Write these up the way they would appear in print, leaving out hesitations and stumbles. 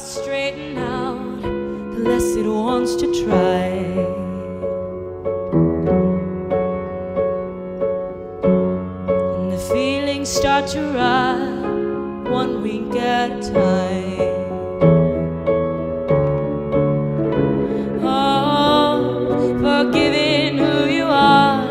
straighten out, the less it wants to try. And the feelings start to ride, one week at a time. Oh, forgiving who you are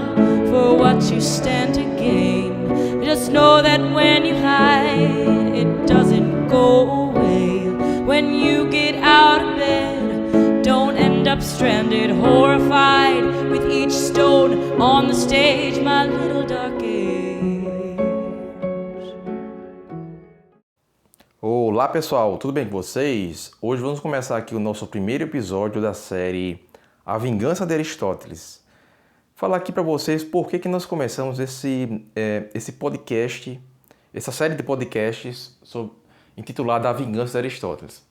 for what you stand to gain. Just know that when you hide, it doesn't go away. When you get out of bed, don't end up stranded, horrified with each stone on the stage, my little dark age. Olá pessoal, tudo bem com vocês? Hoje vamos começar aqui o nosso primeiro episódio da série A Vingança de Aristóteles. Falar aqui para vocês por que nós começamos esse podcast, essa série de podcasts intitulada A Vingança de Aristóteles.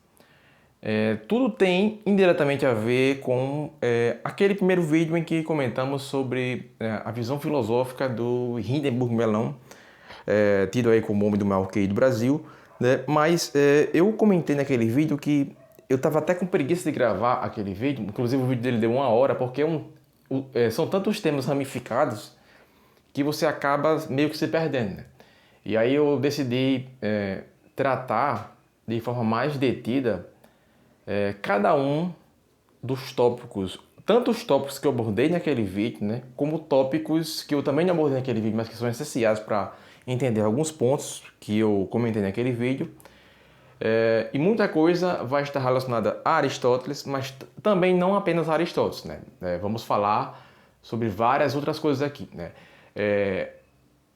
Tudo tem indiretamente a ver com aquele primeiro vídeo em que comentamos sobre a visão filosófica do Hindenburg Mellon, tido aí como o homem do maior QI do Brasil, né? Mas eu comentei naquele vídeo que eu estava até com preguiça de gravar aquele vídeo, inclusive o vídeo dele deu 1 hora, porque são tantos temas ramificados que você acaba meio que se perdendo, né? E aí eu decidi tratar de forma mais detida cada um dos tópicos, tanto os tópicos que eu abordei naquele vídeo, né, como tópicos que eu também não abordei naquele vídeo, mas que são essenciais para entender alguns pontos que eu comentei naquele vídeo. E muita coisa vai estar relacionada a Aristóteles, mas também não apenas a Aristóteles, né? Vamos falar sobre várias outras coisas aqui, né?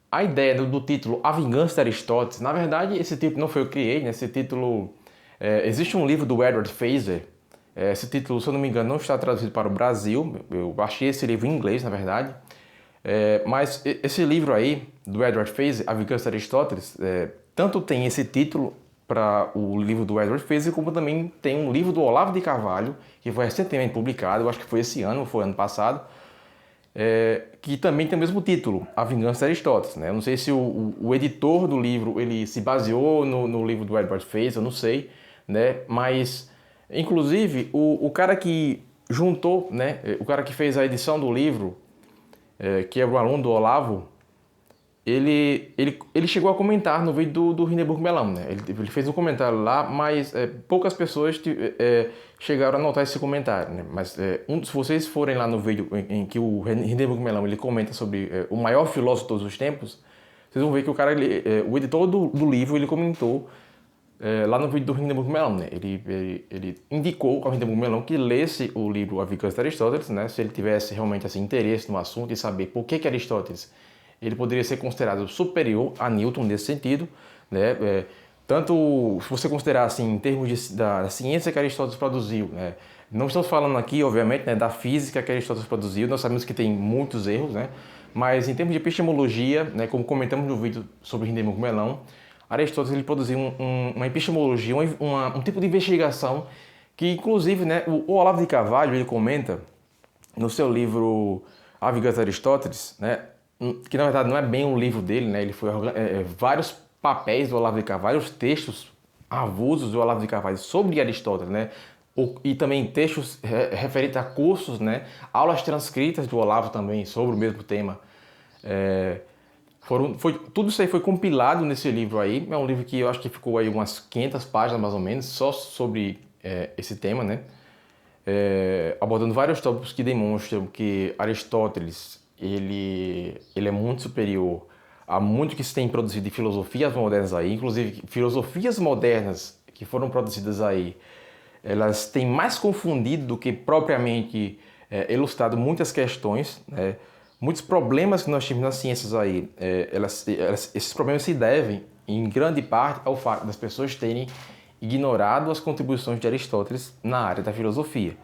A ideia do título A Vingança de Aristóteles, na verdade esse título não foi eu que criei, né? Esse título, existe um livro do Edward Feser, esse título, se eu não me engano, não está traduzido para o Brasil, eu achei esse livro em inglês, na verdade, mas esse livro aí, do Edward Feser, A Vingança de Aristóteles, tanto tem esse título para o livro do Edward Feser, como também tem um livro do Olavo de Carvalho, que foi recentemente publicado, eu acho que foi esse ano, ou foi ano passado, que também tem o mesmo título, A Vingança de Aristóteles, né? Eu não sei se o editor do livro ele se baseou no livro do Edward Feser, eu não sei, né? Mas, inclusive, o cara que juntou, né? O cara que fez a edição do livro, que é o aluno do Olavo, ele chegou a comentar no vídeo do Hindenburg Mellon, né? Ele fez um comentário lá, mas poucas pessoas chegaram a notar esse comentário, né? Mas se vocês forem lá no vídeo em que o Hindenburg Mellon ele comenta sobre o maior filósofo de todos os tempos, vocês vão ver que o editor do livro ele comentou lá no vídeo do Hindenburg Mellon, né? Ele indicou ao Hindenburg Mellon que lesse o livro A Vingança de Aristóteles, né? Se ele tivesse realmente assim, interesse no assunto e saber por que Aristóteles ele poderia ser considerado superior a Newton nesse sentido, né? Tanto se você considerar assim em termos da ciência que Aristóteles produziu, né? Não estamos falando aqui, obviamente, né, da física que Aristóteles produziu, nós sabemos que tem muitos erros, né? Mas em termos de epistemologia, né, como comentamos no vídeo sobre Hindenburg Mellon, Aristóteles ele produziu uma epistemologia, um tipo de investigação que, inclusive, né, o Olavo de Carvalho ele comenta no seu livro A Vingança de Aristóteles, né, que na verdade não é bem um livro dele, né, ele foi vários papéis do Olavo de Carvalho, os textos avulsos do Olavo de Carvalho sobre Aristóteles, né, e também textos referentes a cursos, né, aulas transcritas do Olavo também sobre o mesmo tema. Tudo isso aí foi compilado nesse livro aí. É um livro que eu acho que ficou aí umas 500 páginas mais ou menos, só sobre esse tema, né? Abordando vários tópicos que demonstram que Aristóteles ele é muito superior a muito que se tem produzido de filosofias modernas aí. Inclusive, filosofias modernas que foram produzidas aí, elas têm mais confundido do que propriamente elucidado muitas questões, né? Muitos problemas que nós temos nas ciências aí, esses problemas se devem, em grande parte, ao fato das pessoas terem ignorado as contribuições de Aristóteles na área da filosofia.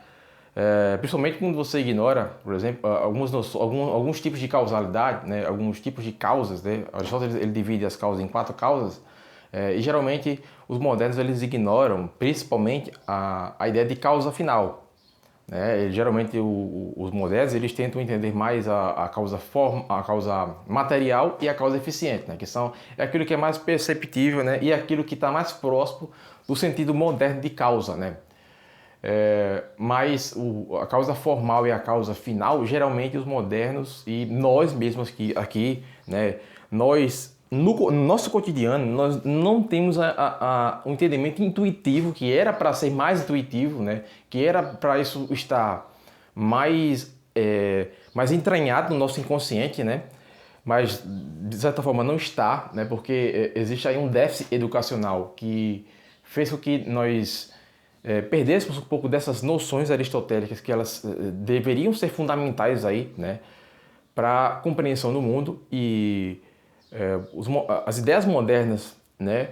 Principalmente quando você ignora, por exemplo, alguns tipos de causalidade, né, alguns tipos de causas, né? Aristóteles ele divide as causas em 4 causas, e geralmente os modernos eles ignoram principalmente a ideia de causa final. Geralmente os modernos eles tentam entender mais a causa material e a causa eficiente, né? Que é aquilo que é mais perceptível, né? E aquilo que está mais próximo do sentido moderno de causa, né? Mas a causa formal e a causa final, geralmente os modernos e nós mesmos aqui, né, nós, no nosso cotidiano, nós não temos um entendimento intuitivo, que era para ser mais intuitivo, né, que era para isso estar mais entranhado no nosso inconsciente, né, mas de certa forma não está, né, porque existe aí um déficit educacional que fez com que nós perdêssemos um pouco dessas noções aristotélicas que elas deveriam ser fundamentais aí, né, para a compreensão do mundo e as ideias modernas, né,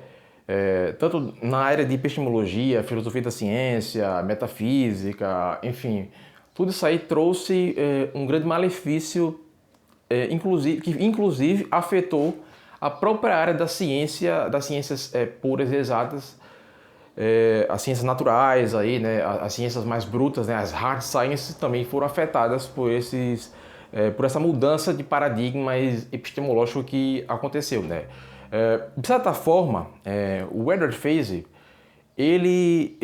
tanto na área de epistemologia, filosofia da ciência, metafísica, enfim, tudo isso aí trouxe um grande malefício, que inclusive afetou a própria área da ciência, das ciências puras e exatas, as ciências naturais, aí, né, as ciências mais brutas, né, as hard sciences também foram afetadas por essa mudança de paradigma epistemológico que aconteceu, né. De certa forma, o Edward Feser,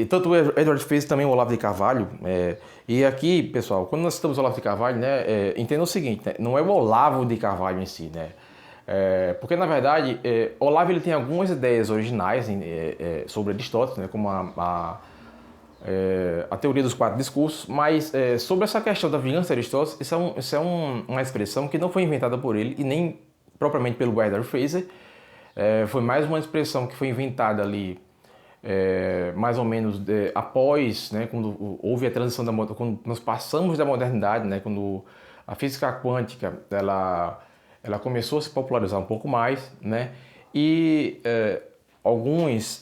tanto o Edward Feser também o Olavo de Carvalho, e aqui, pessoal, quando nós citamos o Olavo de Carvalho, né, entenda o seguinte, né, não é o Olavo de Carvalho em si, né, porque na verdade Olavo ele tem algumas ideias originais sobre Aristóteles, né, como a teoria dos 4 discursos, mas sobre essa questão da vingança de Aristóteles, isso é uma expressão que não foi inventada por ele e nem propriamente pelo Edward Feser, foi mais uma expressão que foi inventada ali mais ou menos após, né, quando houve a transição quando nós passamos da modernidade, né, quando a física quântica ela começou a se popularizar um pouco mais, né? E alguns,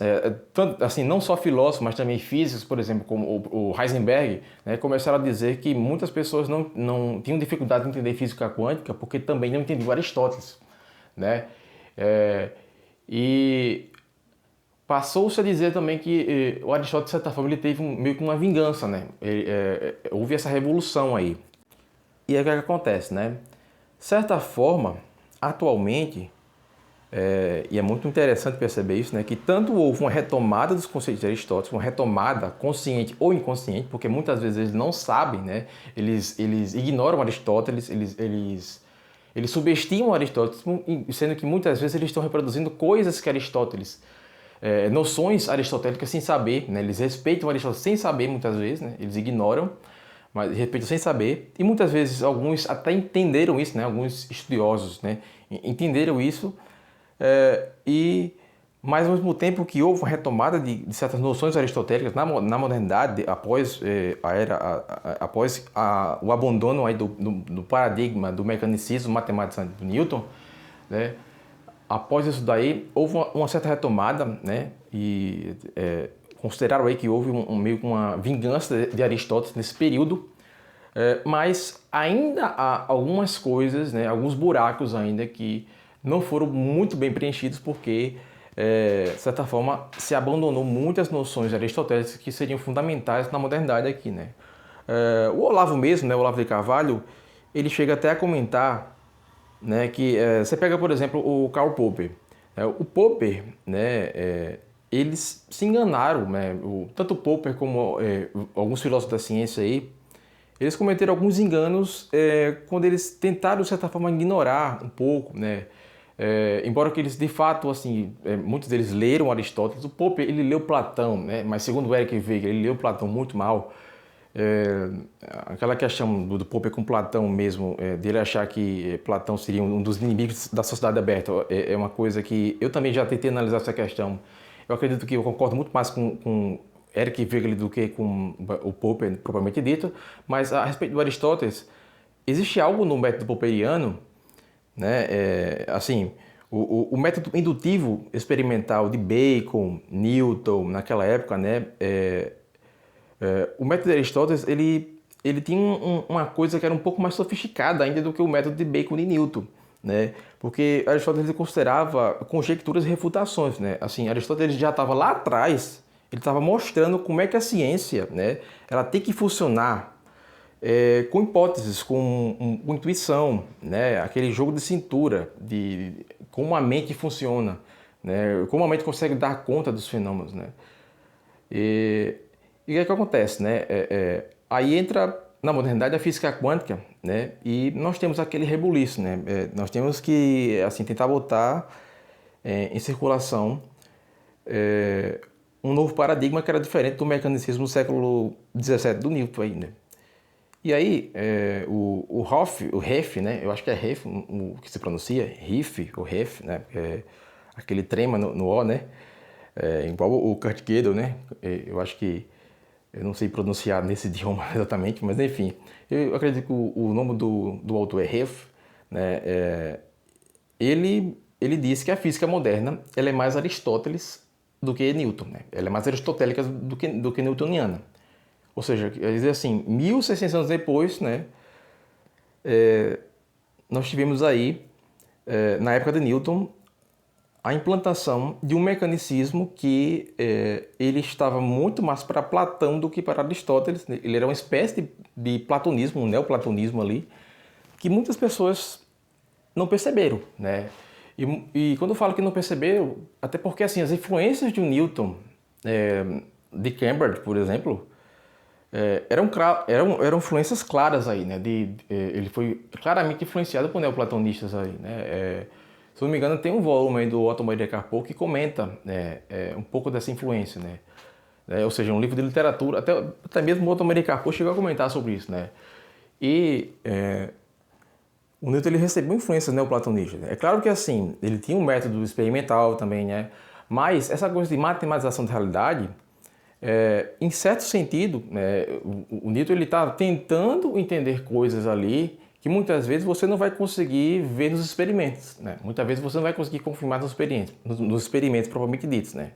tanto, assim, não só filósofos, mas também físicos, por exemplo, como o Heisenberg, né, começaram a dizer que muitas pessoas não tinham dificuldade de entender física quântica porque também não entendiam Aristóteles, né? E passou-se a dizer também que o Aristóteles, de certa forma, ele teve meio que uma vingança, né? Houve essa revolução aí. E aí o que acontece, né? De certa forma, atualmente, e é muito interessante perceber isso, né, que tanto houve uma retomada dos conceitos de Aristóteles, uma retomada consciente ou inconsciente, porque muitas vezes eles não sabem, né, eles ignoram Aristóteles, eles subestimam Aristóteles, sendo que muitas vezes eles estão reproduzindo coisas que Aristóteles, noções aristotélicas sem saber, né, eles respeitam Aristóteles sem saber muitas vezes, né, eles ignoram, mas respeitam sem saber, e muitas vezes alguns até entenderam isso, né, alguns estudiosos, né, entenderam isso, mas ao mesmo tempo que houve uma retomada de certas noções aristotélicas na modernidade, após o abandono aí do paradigma do mecanicismo matemático do Newton, né, após isso daí houve uma certa retomada, né, e consideraram aí que houve meio que uma vingança de Aristóteles nesse período, mas ainda há algumas coisas, né, alguns buracos ainda que não foram muito bem preenchidos porque, de certa forma, se abandonou muitas noções aristotélicas que seriam fundamentais na modernidade aqui, né. O Olavo mesmo, né, o Olavo de Carvalho, ele chega até a comentar, né, que você pega, por exemplo, o Karl Popper. O Popper, né, eles se enganaram, né, tanto o Popper como alguns filósofos da ciência aí, eles cometeram alguns enganos quando eles tentaram, de certa forma, ignorar um pouco, né, embora que eles, de fato, assim, muitos deles leram Aristóteles. O Popper, ele leu Platão, né, mas segundo o Eric Weger, ele leu Platão muito mal. Aquela questão do Popper com Platão mesmo, dele achar que Platão seria um dos inimigos da sociedade aberta, é uma coisa que eu também já tentei analisar essa questão. Eu acredito que eu concordo muito mais com Eric Weger do que com o Popper, propriamente dito, mas a respeito do Aristóteles, existe algo no método popperiano, né, assim, o método indutivo experimental de Bacon, Newton, naquela época, né, o método de Aristóteles, ele tinha uma coisa que era um pouco mais sofisticada ainda do que o método de Bacon e Newton, né? Porque Aristóteles ele considerava conjecturas e refutações, né? Assim, Aristóteles já estava lá atrás, ele estava mostrando como é que a ciência, né, ela tem que funcionar com hipóteses, com intuição, né? Aquele jogo de cintura, de como a mente funciona, né? Como a mente consegue dar conta dos fenômenos, né? E o que é que acontece, né? Aí entra na modernidade a física quântica, né? E nós temos aquele rebuliço, né? Nós temos que assim tentar botar em circulação um novo paradigma que era diferente do mecanicismo do século XVII do Newton aí, né? E aí o Hef, né? Eu acho que é Hef o que se pronuncia, Riff ou Hef, né? Aquele trema no O, né? Igual o Kurt Gödel, né? Eu acho que eu não sei pronunciar nesse idioma exatamente, mas enfim, eu acredito que o nome do autor é Hef, né? Ele disse que a física moderna ela é mais Aristóteles do que Newton, né? Ela é mais aristotélica do que newtoniana. Ou seja, quer dizer assim, 1600 anos depois, né? Nós tivemos aí, na época de Newton, a implantação de um mecanicismo que ele estava muito mais para Platão do que para Aristóteles. Ele era uma espécie de platonismo, um neoplatonismo ali, que muitas pessoas não perceberam, né? E quando eu falo que não perceberam, até porque assim as influências de Newton, de Cambridge, por exemplo, eram influências claras aí, né? Ele foi claramente influenciado por neoplatonistas aí, né? Se não me engano, tem um volume aí do Otto Maria Carpo que comenta um pouco dessa influência, né? Ou seja, um livro de literatura, até mesmo o Otto Maria Carpo chegou a comentar sobre isso, né? E o Newton ele recebeu influências neoplatonistas, né? É claro que assim, ele tinha um método experimental também, né? Mas essa coisa de matematização da realidade, em certo sentido, né, o Newton ele está tentando entender coisas ali que muitas vezes você não vai conseguir ver nos experimentos, né? Muitas vezes você não vai conseguir confirmar nos experimentos propriamente ditos, né?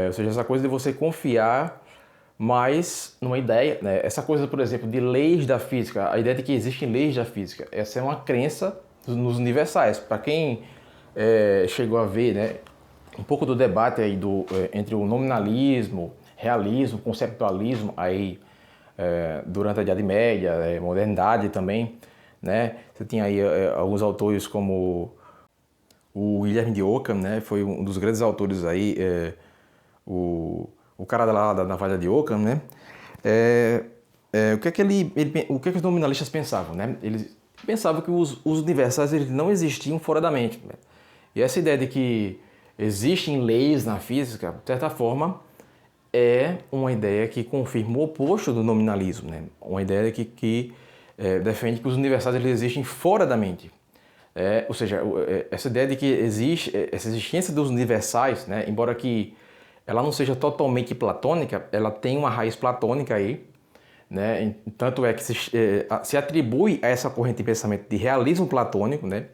Ou seja, essa coisa de você confiar mais numa ideia, né? Essa coisa, por exemplo, de leis da física, a ideia de que existem leis da física, essa é uma crença nos universais. Para quem chegou a ver, né, um pouco do debate aí entre o nominalismo, realismo, conceptualismo aí durante a Idade Média, modernidade também, né? Você tinha aí alguns autores como o Guilherme de Ockham, né? Foi um dos grandes autores aí, o cara lá da navalha de Ockham, né? O que é que os nominalistas pensavam, né? Eles pensavam que os universais eles não existiam fora da mente, né? E essa ideia de que existem leis na física, de certa forma, é uma ideia que confirma o oposto do nominalismo, né? Uma ideia que defende que os universais eles existem fora da mente. Ou seja, essa ideia de que existe essa existência dos universais, né? Embora que ela não seja totalmente platônica, ela tem uma raiz platônica aí, né? Tanto é que se atribui a essa corrente de pensamento de realismo platônico, né?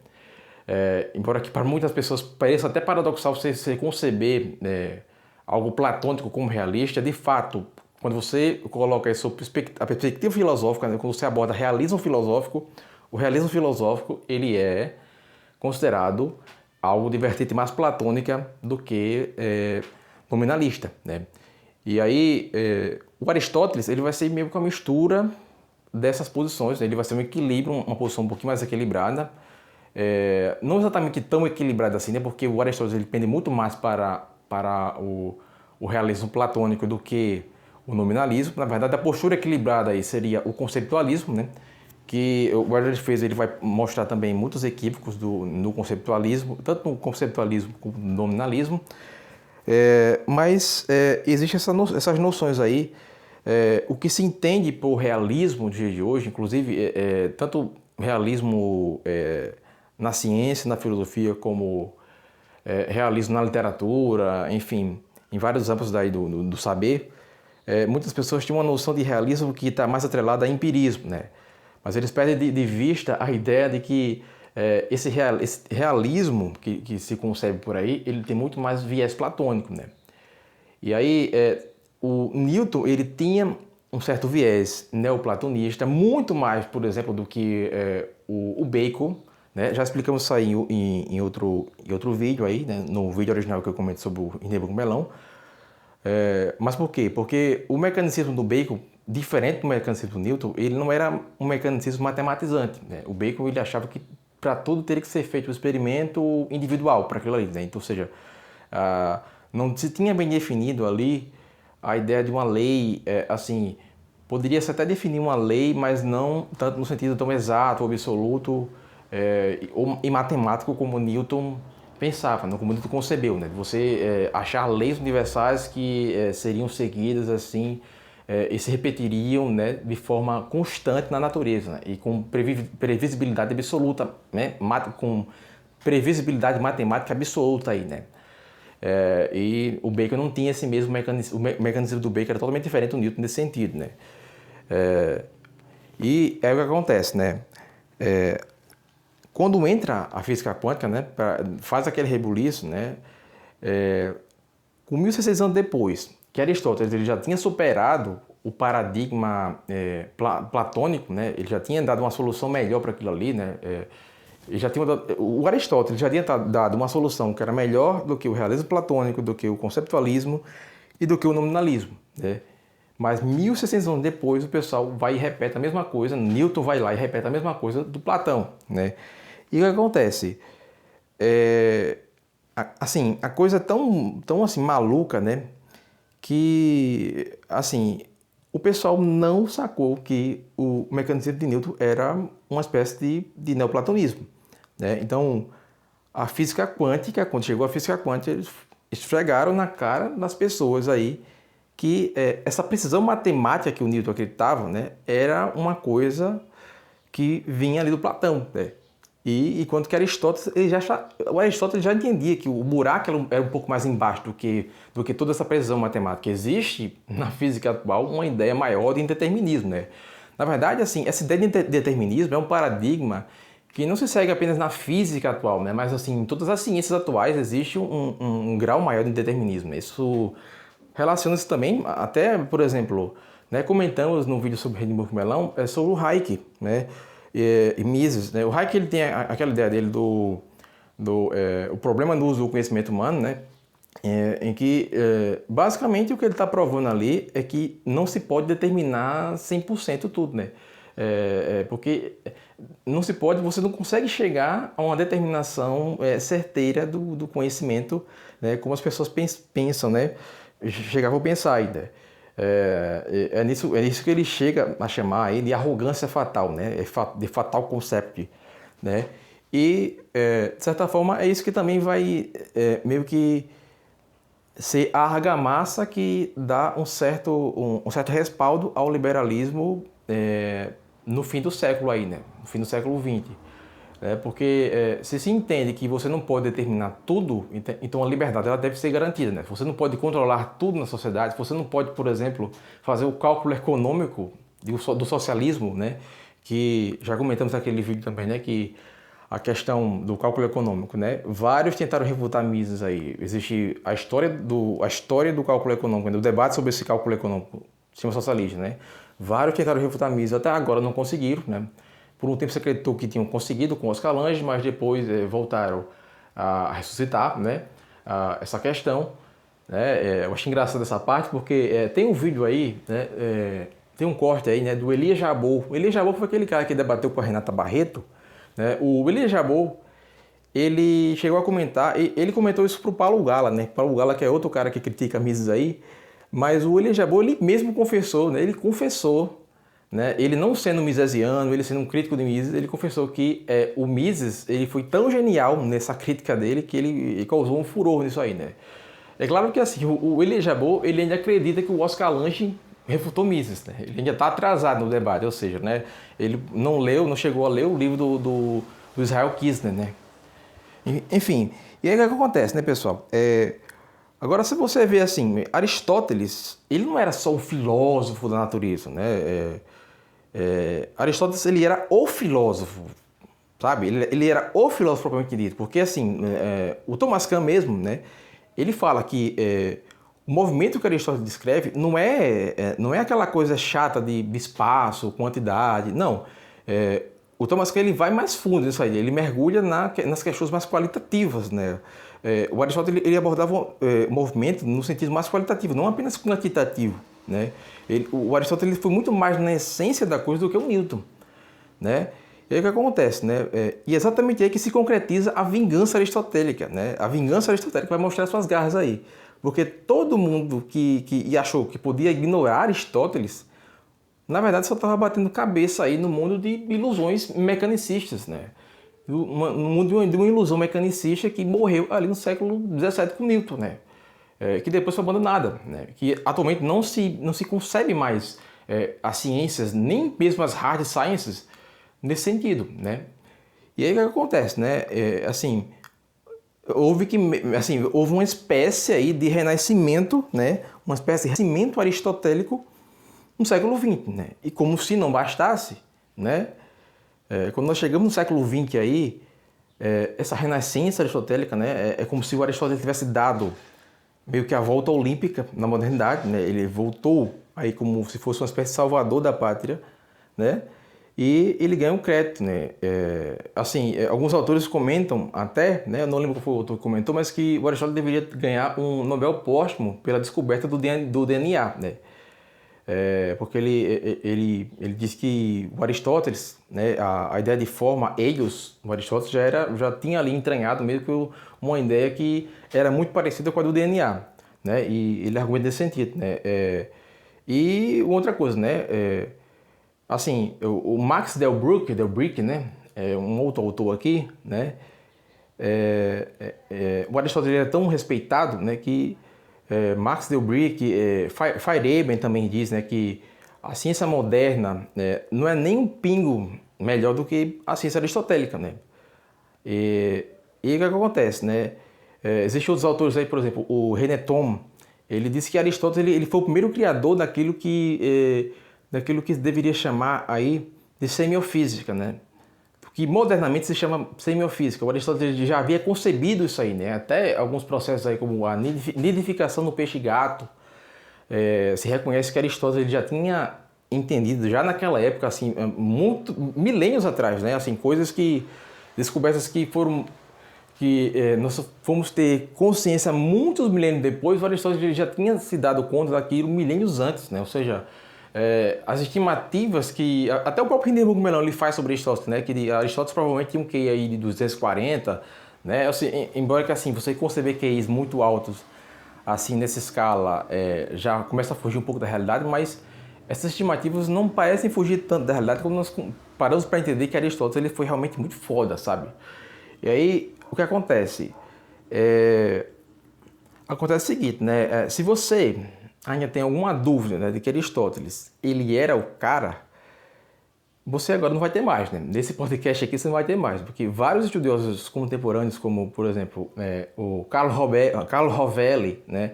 Embora que para muitas pessoas pareça até paradoxal você conceber algo platônico como realista, de fato, quando você coloca a perspectiva filosófica, né, quando você aborda o realismo filosófico ele é considerado algo de vertente mais platônica do que nominalista, né? E aí o Aristóteles ele vai ser meio que uma mistura dessas posições, né? Ele vai ser um equilíbrio, uma posição um pouquinho mais equilibrada, não exatamente tão equilibrada assim, né? Porque o Aristóteles ele pende muito mais para o realismo platônico do que o nominalismo. Na verdade, a postura equilibrada aí seria o conceitualismo, né? Que o Guattari fez, ele vai mostrar também muitos equívocos no conceitualismo, tanto no conceitualismo como no nominalismo. Mas existem essas noções aí. O que se entende por realismo no dia de hoje, inclusive, tanto realismo na ciência, na filosofia, como realismo na literatura, enfim, em vários âmbitos daí do saber, muitas pessoas têm uma noção de realismo que está mais atrelada a empirismo, né? Mas eles perdem de vista a ideia de que esse realismo que se concebe por aí, ele tem muito mais viés platônico, né? E aí o Newton ele tinha um certo viés neoplatonista, muito mais, por exemplo, do que o Bacon, né? Já explicamos isso aí em outro vídeo aí, né? No vídeo original que eu comento sobre o Hindenburg Melão. Mas por quê? Porque o mecanicismo do Bacon, diferente do mecanicismo do Newton, ele não era um mecanicismo matematizante, né? O Bacon ele achava que para tudo teria que ser feito um experimento individual para aquilo ali, né? Então, ou seja, não se tinha bem definido ali a ideia de uma lei, assim, poderia-se até definir uma lei, mas não tanto no sentido tão exato, absoluto e matemático como Newton pensava, não, como Newton concebeu, né? Você achar leis universais que seriam seguidas assim e se repetiriam, né, de forma constante na natureza, né? E com previsibilidade absoluta, né? Com previsibilidade matemática absoluta aí, né? E o Bacon não tinha esse mesmo mecanismo, o mecanismo do Bacon era totalmente diferente do Newton nesse sentido, né? E é o que acontece, né? Quando entra a física quântica, né, faz aquele rebuliço, né? Com 1.600 anos depois, que Aristóteles ele já tinha superado o paradigma platônico, né? Ele já tinha dado uma solução melhor para aquilo ali, né? O Aristóteles já tinha dado uma solução que era melhor do que o realismo platônico, do que o conceptualismo e do que o nominalismo, né? Mas 1.600 anos depois o pessoal vai e repete a mesma coisa, Newton vai lá e repete a mesma coisa do Platão, né? E o que acontece? Assim, a coisa é tão assim, maluca, né? Que, assim, o pessoal não sacou que o mecanismo de Newton era uma espécie de neoplatonismo, né? Então, a física quântica, quando chegou a física quântica, eles esfregaram na cara das pessoas aí que essa precisão matemática que o Newton acreditava, né, era uma coisa que vinha ali do Platão, né? E quanto que Aristóteles, o Aristóteles já entendia que o buraco era um pouco mais embaixo do que toda essa precisão matemática. Existe na física atual uma ideia maior de indeterminismo, né? Na verdade, assim, essa ideia de determinismo é um paradigma que não se segue apenas na física atual, né? Mas assim, em todas as ciências atuais existe um grau maior de determinismo. Isso relaciona-se também, até, por exemplo, né, comentamos no vídeo sobre Redenburg-Melão, sobre o Hayek, né? E Mises, né? O Hayek ele tem aquela ideia dele o problema do uso do conhecimento humano, né? Em que basicamente o que ele está provando ali é que não se pode determinar 100% tudo, né? Porque não se pode, você não consegue chegar a uma determinação certeira do conhecimento, né? Como as pessoas pensam, né? Chegavam a pensar ainda. É nisso que ele chega a chamar aí de arrogância fatal, né? De fatal concept, né? E, de certa forma, é isso que também vai meio que ser a argamassa que dá um certo respaldo ao liberalismo no fim do século aí, né? No fim do século XX. Porque se entende que você não pode determinar tudo, então a liberdade ela deve ser garantida, né? Você não pode controlar tudo na sociedade, você não pode, por exemplo, fazer o cálculo econômico do socialismo, né? Que já comentamos naquele vídeo também, né? Que a questão do cálculo econômico, né? Vários tentaram refutar Mises aí. Existe a história do cálculo econômico, né? O debate sobre esse cálculo econômico, sistema socialista, né? Vários tentaram refutar Mises, até agora não conseguiram, né? Por um tempo se acreditou que tinham conseguido com Oscar Lange, mas depois voltaram a ressuscitar, né, essa questão. Né? Eu acho engraçado essa parte porque tem um vídeo aí, né, tem um corte aí, né, do Elias Jabbour. O Elias Jabbour foi aquele cara que debateu com a Renata Barreto. Né? O Elias Jabbour, ele chegou a comentar, ele comentou isso para o Paulo Gala, né? Paulo Gala, que é outro cara que critica Mises aí, mas o Elias Jabbour, ele mesmo confessou, né? Ele confessou, né? Ele não sendo misesiano, ele sendo um crítico de Mises, ele confessou que o Mises ele foi tão genial nessa crítica dele que ele causou um furor nisso aí, né? É claro que assim, o Elias Jabbour, ele ainda acredita que o Oscar Lange refutou Mises, né? Ele ainda está atrasado no debate, ou seja, né? Ele não chegou a ler o livro do Israel Kirzner, né? Enfim, e aí o que acontece, né, pessoal? Agora, se você vê assim, Aristóteles, ele não era só o filósofo da natureza, né? Aristóteles, ele era o filósofo, sabe? Ele era o filósofo propriamente dito, porque assim, o Thomas Kuhn mesmo, né? Ele fala que o movimento que Aristóteles descreve não é aquela coisa chata de espaço, quantidade, não. O Thomas Kuhn ele vai mais fundo nisso aí, ele mergulha nas questões mais qualitativas, né? O Aristóteles ele abordava o movimento no sentido mais qualitativo, não apenas quantitativo, né? O Aristóteles foi muito mais na essência da coisa do que o Newton, né? E aí o que acontece, né? E exatamente aí que se concretiza a vingança aristotélica, né? A vingança aristotélica vai mostrar suas garras aí. Porque todo mundo que achou que podia ignorar Aristóteles, na verdade só estava batendo cabeça aí no mundo de ilusões mecanicistas, né? No mundo de uma ilusão mecanicista que morreu ali no século XVII com Newton, né? Que depois foi abandonada, né? Que atualmente não se concebe mais as ciências, nem mesmo as hard sciences, nesse sentido, né? E aí o que acontece, né? Houve uma espécie aí de renascimento, né? Uma espécie de renascimento aristotélico no século XX, né? E como se não bastasse, né? Quando nós chegamos no século XX aí, essa renascença aristotélica, né? É como se o Aristóteles tivesse dado meio que a volta olímpica na modernidade, né? Ele voltou aí como se fosse uma espécie de salvador da pátria, né? E ele ganha um crédito, né? Alguns autores comentam até, né? Eu não lembro qual foi o autor que comentou, mas que o Aristóteles deveria ganhar um Nobel póstumo pela descoberta do DNA, né? Porque ele diz que o Aristóteles, né? A ideia de forma, eios, o Aristóteles já tinha ali entranhado meio que uma ideia que era muito parecida com a do DNA, né? E ele argumenta nesse sentido, né? E outra coisa, né? O Max Delbrück, né? Um outro autor aqui, né? O Aristóteles é tão respeitado, né? Que Max Delbrück, Feyerabend também diz, né? Que a ciência moderna não é nem um pingo melhor do que a ciência aristotélica, né? E o que acontece, né? Existem outros autores aí, por exemplo, o René Thom, ele disse que Aristóteles ele foi o primeiro criador daquilo que deveria chamar aí de semiofísica, né? Que modernamente se chama semiofísica. O Aristóteles já havia concebido isso aí, né? Até alguns processos aí como a nidificação no peixe-gato, se reconhece que Aristóteles já tinha entendido, já naquela época, assim, milênios atrás, né? Assim, descobertas que nós fomos ter consciência muitos milênios depois. O Aristóteles já tinha se dado conta daquilo milênios antes, né? Ou seja, as estimativas que até o próprio Hindenburg Melon ele faz sobre Aristóteles, né? Que Aristóteles provavelmente tinha um QI aí de 240, né? Embora que assim você conceber QIs muito altos assim nessa escala já começa a fugir um pouco da realidade, mas essas estimativas não parecem fugir tanto da realidade quando nós paramos para entender que Aristóteles ele foi realmente muito foda, sabe? E aí o que acontece? Acontece o seguinte, né? Se você ainda tem alguma dúvida, né, de que Aristóteles ele era o cara, você agora não vai ter mais, né? Nesse podcast aqui você não vai ter mais, porque vários estudiosos contemporâneos, como por exemplo o Carlo Rovelli, né,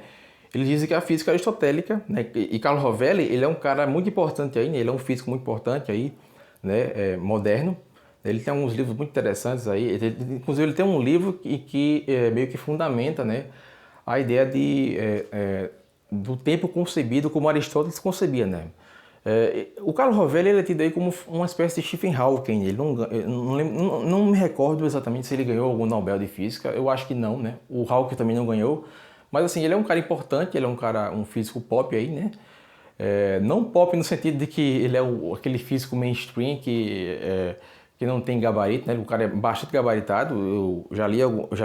ele diz que a física aristotélica, né, e Carlo Rovelli ele é um cara muito importante aí, né, ele é um físico muito importante aí, né, moderno. Ele tem alguns livros muito interessantes aí, inclusive ele tem um livro que meio que fundamenta, né, a ideia do tempo concebido como Aristóteles concebia, né? O Carlo Rovelli ele é tido aí como uma espécie de Stephen Hawking. Ele não me recordo exatamente se ele ganhou algum Nobel de Física. Eu acho que não, né? O Hawking também não ganhou. Mas assim, ele é um cara importante, ele é um físico pop aí, né? Não pop no sentido de que ele é aquele físico mainstream que não tem gabarito, né? O cara é bastante gabaritado. Eu já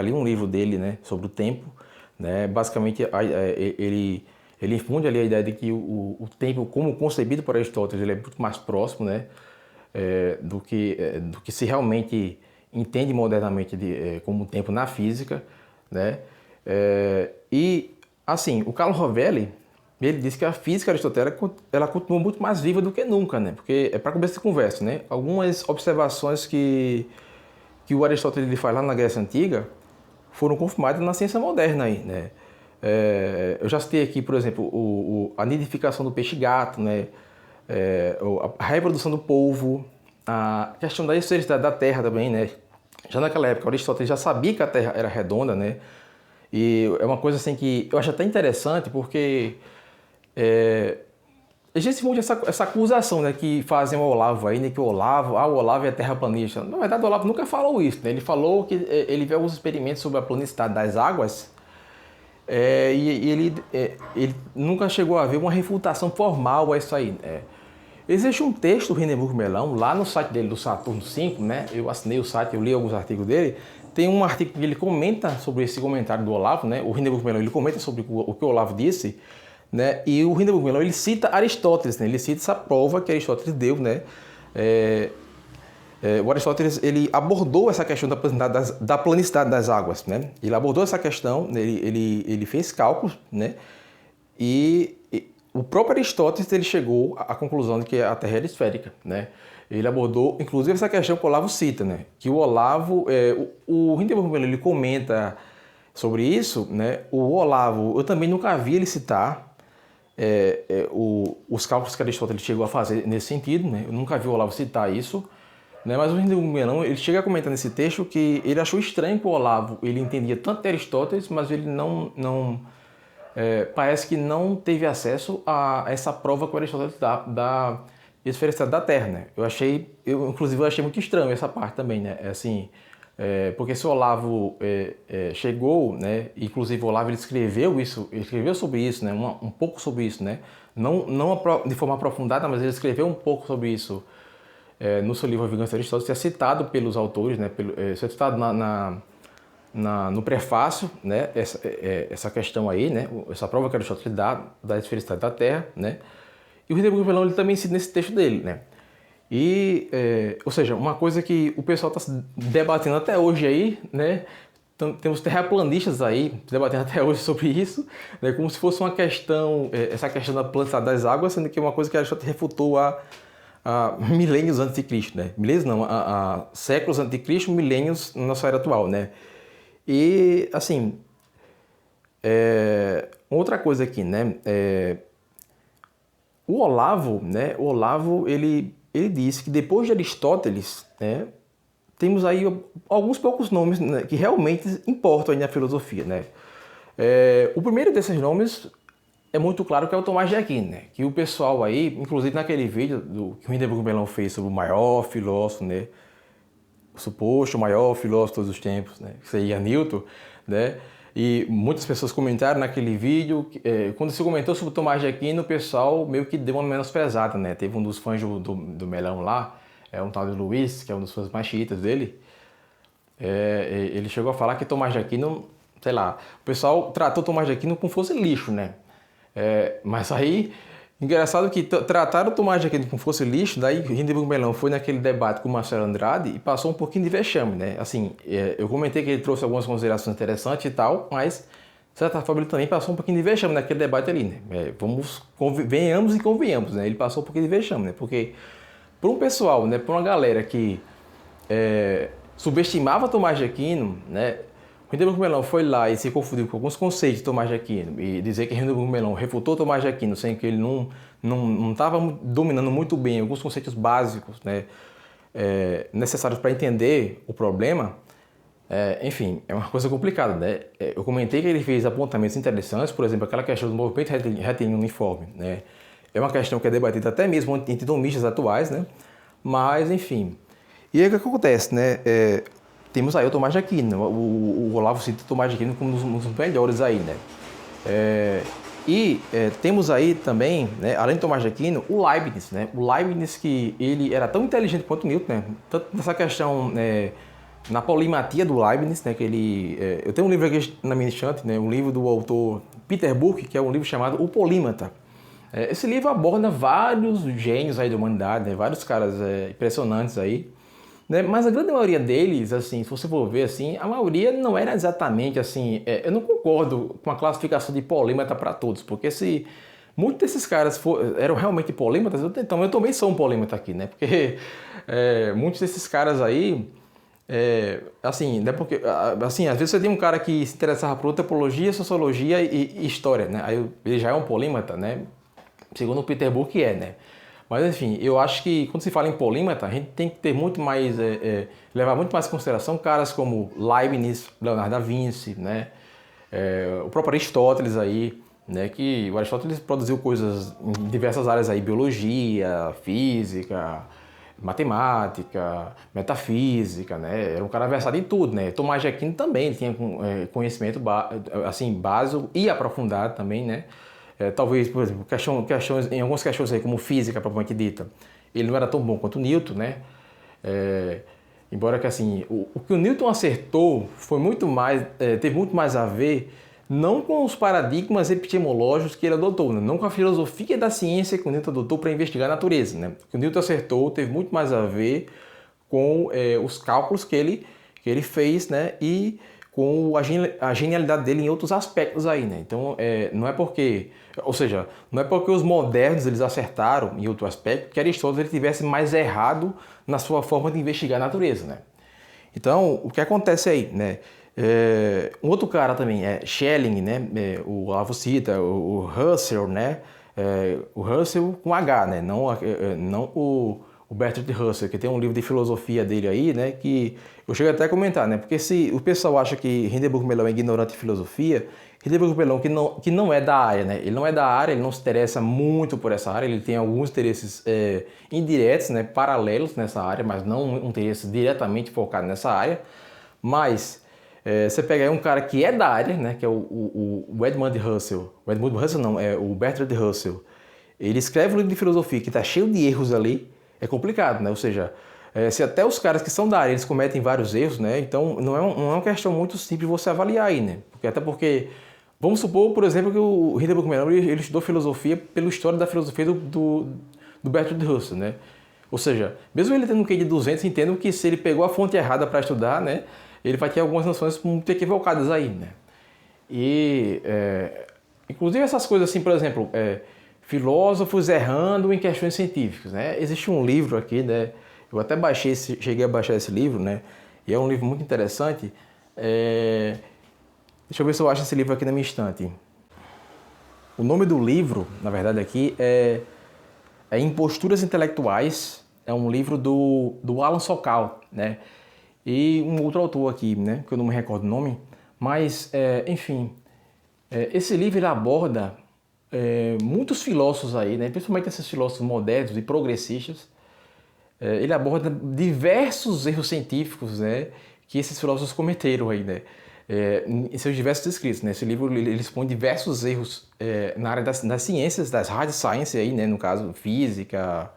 li um livro dele, né? Sobre o tempo, né? Basicamente, ele infunde ali a ideia de que o tempo, como concebido por Aristóteles, ele é muito mais próximo, né? Do que se realmente entende modernamente como tempo na física, né? E assim, o Carlo Rovelli ele diz que a física aristotélica ela continua muito mais viva do que nunca, né? Porque para começo de conversa, né? Algumas observações que o Aristóteles ele faz lá na Grécia Antiga foram confirmadas na ciência moderna aí, né? Eu já citei aqui, por exemplo, a nidificação do peixe-gato, né? A reprodução do polvo, a questão da esfericidade da Terra também, né? Já naquela época, Aristóteles já sabia que a Terra era redonda, né? E é uma coisa assim que eu acho até interessante, porque existe muito essa acusação, né, que fazem o Olavo aí, né, que o Olavo é terraplanista. Na verdade, o Olavo nunca falou isso, né? Ele falou que ele viu alguns experimentos sobre a planicidade das águas e ele nunca chegou a ver uma refutação formal a isso aí. Existe um texto do Hindenburg Melão, lá no site dele, do Saturno 5, né? Eu assinei o site, eu li alguns artigos dele. tem um artigo que ele comenta sobre esse comentário do Olavo, né? O Hindenburg Melon, ele comenta sobre o que o Olavo disse, né? E o Hindenburg Melon, ele cita Aristóteles, né? Ele cita essa prova que Aristóteles deu, né? O Aristóteles, ele abordou essa questão da planicidade das águas, né? Ele abordou essa questão, ele fez cálculos, né? E o próprio Aristóteles, ele chegou à conclusão de que a Terra era esférica, né? Ele abordou, inclusive, essa questão que o Olavo cita, né? Que o Olavo, o Hindenburg Melon, ele comenta sobre isso, né? O Olavo, eu também nunca vi ele citar os cálculos que Aristóteles chegou a fazer nesse sentido, né? Eu nunca vi o Olavo citar isso, né? Mas o Hindenburg Melon, ele chega a comentar nesse texto que ele achou estranho que o Olavo, ele entendia tanto de Aristóteles, mas ele parece que não teve acesso a essa prova que o Aristóteles dá da esfericidade da Terra, né? Inclusive, eu achei muito estranho essa parte também, né? Porque se o Olavo chegou, né? Inclusive o Olavo ele escreveu sobre isso, né? Um pouco sobre isso, né? Não de forma aprofundada, mas ele escreveu um pouco sobre isso no seu livro A Vingança de Aristóteles, é citado pelos autores, né? É citado no prefácio, né? Essa questão aí, né? Essa prova que Aristóteles dá da esfericidade da Terra, né? E o Hindenburg Melon ele também cita nesse texto dele, né? Ou seja, uma coisa que o pessoal está debatendo até hoje aí, né? Temos terraplanistas aí debatendo até hoje sobre isso, né? Como se fosse uma questão, essa questão da planicidade das águas, sendo que é uma coisa que Aristóteles refutou há milênios antes de Cristo, né? Milênios não, há séculos antes de Cristo, milênios na nossa era atual, né? E, assim, outra coisa aqui, né? O Olavo, né? Ele disse que depois de Aristóteles, né? Temos aí alguns poucos nomes, né, que realmente importam aí na filosofia, né? O primeiro desses nomes é muito claro que é o Tomás de Aquino, né? Que o pessoal aí, inclusive naquele vídeo que o Hindenburg Melon fez sobre o maior filósofo, né? O suposto maior filósofo de todos os tempos, né? Que seria Newton, né? E muitas pessoas comentaram naquele vídeo, quando se comentou sobre o Tomás de Aquino, o pessoal meio que deu uma menosprezada, né? Teve um dos fãs do Melão lá, um tal de Luiz, que é um dos fãs mais chiitas dele, ele chegou a falar que Tomás de Aquino, sei lá, o pessoal tratou Tomás de Aquino como fosse lixo, né? Mas aí, engraçado que trataram o Tomás de Aquino como fosse lixo, daí Hindenburg Melon foi naquele debate com o Marcelo Andrade e passou um pouquinho de vexame, né? Assim, eu comentei que ele trouxe algumas considerações interessantes e tal, mas, de certa forma, ele também passou um pouquinho de vexame naquele debate ali, né? Venhamos e convenhamos, né? Ele passou um pouquinho de vexame, né? Porque, para um pessoal, né? Para uma galera que subestimava Tomás de Aquino, né? O Hindenburg Melon foi lá e se confundiu com alguns conceitos de Tomás de Aquino e dizer que Hindenburg Melon refutou Tomás de Aquino sem que ele não estava dominando muito bem alguns conceitos básicos, né, necessários para entender o problema, enfim, é uma coisa complicada, né? Eu comentei que ele fez apontamentos interessantes, por exemplo, aquela questão do movimento retilíneo uniforme, né? É uma questão que é debatida até mesmo entre tomistas atuais, né? Mas, enfim. E aí o que acontece, né? Temos aí o Tomás de Aquino, o Olavo cita o Tomás de Aquino como um dos melhores aí, né? Temos aí também, né, além de Tomás de Aquino, o Leibniz, né? O Leibniz que ele era tão inteligente quanto Newton, né? Tanto nessa questão, na polimatia do Leibniz, né? Que eu tenho um livro aqui na minha estante, né? Um livro do autor Peter Burke, que é um livro chamado O Polímata. Esse livro aborda vários gênios aí da humanidade, né? Vários caras impressionantes aí. Né? Mas a grande maioria deles, assim, se você for ver, assim, a maioria não era exatamente assim. Eu não concordo com a classificação de polímata para todos, porque se muitos desses caras eram realmente polímatas, então eu também sou um polímata aqui, né? Porque muitos desses caras aí, assim, né? Porque, assim, às vezes você tem um cara que se interessava por antropologia, sociologia e história, né? Aí ele já é um polímata, né? Segundo o Peter Burke né? Mas, enfim, eu acho que quando se fala em polímata, a gente tem que ter muito mais, levar muito mais em consideração caras como Leibniz, Leonardo da Vinci, né? O próprio Aristóteles aí, né? Que o Aristóteles produziu coisas em diversas áreas aí, biologia, física, matemática, metafísica, né? Era um cara versado em tudo, né? Tomás de Aquino também tinha conhecimento assim, básico e aprofundado também, né? Talvez, por exemplo, em algumas questões aí, como física propriamente dita, ele não era tão bom quanto Newton, né? Embora que assim, o que o Newton acertou foi muito mais, teve muito mais a ver não com os paradigmas epistemológicos que ele adotou, né? Não com a filosofia da ciência que o Newton adotou para investigar a natureza, né? O que o Newton acertou teve muito mais a ver com os cálculos que ele fez, né? E com a genialidade dele em outros aspectos aí, né? Então, não é porque, ou seja, não é porque os modernos eles acertaram em outro aspecto que Aristóteles ele tivesse mais errado na sua forma de investigar a natureza, né? Então, o que acontece aí, né? Um outro cara também, Schelling, né? O Olavo cita, o Russell, né? O Russell com H, né? Não o Bertrand Russell, que tem um livro de filosofia dele aí, né? Que eu chego até a comentar, né? Porque se o pessoal acha que Hindenburg Melon é ignorante de filosofia, Hindenburg Melon que não é da área, né? Ele não é da área, ele não se interessa muito por essa área, ele tem alguns interesses indiretos, né? Paralelos nessa área, mas não um interesse diretamente focado nessa área. Mas você pega aí um cara que é da área, né? Que é o Edmund Russell. O Edmund Russell não, é o Bertrand Russell. Ele escreve um livro de filosofia que está cheio de erros ali, é complicado, né? Ou seja, se até os caras que são da área eles cometem vários erros, né? Então não é uma questão muito simples você avaliar aí, né? Até porque vamos supor, por exemplo, que o Hindenburg Melon ele estudou filosofia pela história da filosofia do Bertrand Russell, né? Ou seja, mesmo ele tendo um QI de 200, entendo que se ele pegou a fonte errada para estudar, né? Ele vai ter algumas noções muito equivocadas aí, né? E, inclusive essas coisas assim, por exemplo, filósofos errando em questões científicas, né? Existe um livro aqui, né? Eu até cheguei a baixar esse livro, né? E é um livro muito interessante. Deixa eu ver se eu acho esse livro aqui na minha estante. O nome do livro, na verdade, aqui é Imposturas Intelectuais. É um livro do Alan Sokal, né? E um outro autor aqui, né? Que eu não me recordo o nome. Mas, enfim, esse livro ele aborda muitos filósofos aí, né? Principalmente esses filósofos modernos e progressistas. Ele aborda diversos erros científicos, né? Que esses filósofos cometeram aí, né? Em seus diversos escritos, né? Esse livro ele expõe diversos erros na área das ciências, das hard science aí, né? No caso, física,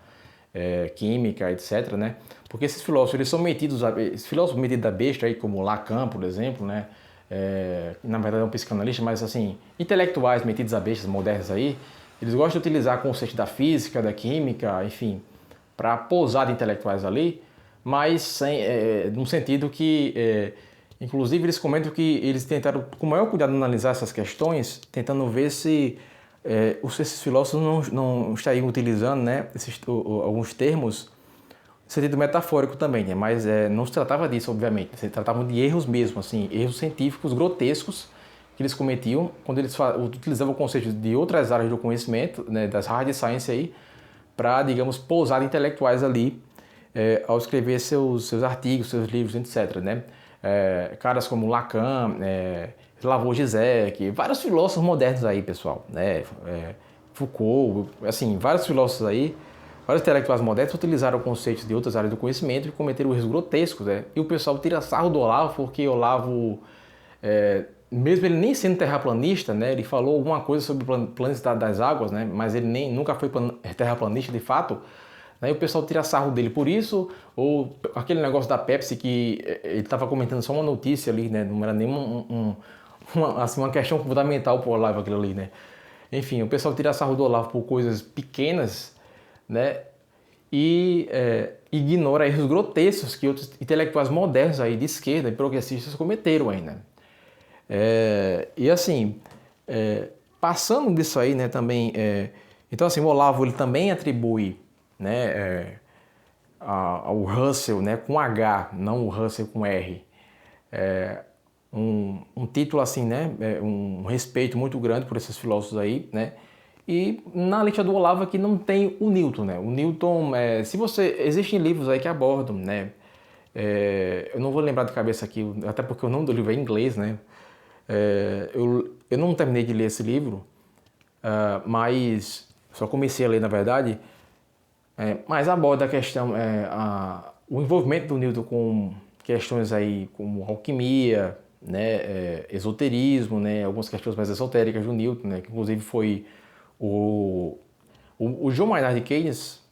química, etc, né? Porque esses filósofos, eles são esses filósofos metidos da besta aí, como Lacan, por exemplo, né? Na verdade é um psicanalista, mas assim, intelectuais metidos a bestas modernos aí, eles gostam de utilizar conceitos da física, da química, enfim, para pousar de intelectuais ali, mas num sentido que, inclusive, eles comentam que eles tentaram, com o maior cuidado, analisar essas questões, tentando ver se esses filósofos não estariam utilizando, né, alguns termos no sentido metafórico também, né? Mas não se tratava disso, obviamente. Se tratavam de erros mesmo, assim, erros científicos grotescos que eles cometiam quando eles utilizavam conceitos de outras áreas do conhecimento, né, das hard science aí, para, digamos, pousar intelectuais ali ao escrever seus artigos, seus livros, etc, né? Caras como Lacan, Slavoj Žižek, vários filósofos modernos aí, pessoal, né? Foucault, assim, vários filósofos aí, vários intelectuais modernos utilizaram conceitos de outras áreas do conhecimento e cometeram erros grotescos, né? E o pessoal tira sarro do Olavo porque Olavo, mesmo ele nem sendo terraplanista, né? Ele falou alguma coisa sobre o planeta das águas, né? Mas ele nunca foi terraplanista de fato. Né? E o pessoal tira sarro dele por isso, ou aquele negócio da Pepsi que ele estava comentando só uma notícia ali, né? Não era nem uma questão fundamental para o Olavo aquilo ali, né? Enfim, o pessoal tira sarro do Olavo por coisas pequenas, né? E ignora erros grotescos que outros intelectuais modernos aí de esquerda e progressistas cometeram aí, né? E assim, passando disso aí, né, também, então assim, o Olavo ele também atribui, né, ao Russell, né, com H, não o Russell com R, um título assim, né, um respeito muito grande por esses filósofos aí, né? E na lista do Olavo aqui não tem o Newton, né? O Newton, existem livros aí que abordam, né? Eu não vou lembrar de cabeça aqui, até porque o nome do livro é em inglês, né? Eu não terminei de ler esse livro, mas só comecei a ler, na verdade. Mas aborda a questão, o envolvimento do Newton com questões aí como alquimia, né? Esoterismo, né? Algumas questões mais esotéricas do Newton, né? Que inclusive foi o John Maynard Keynes,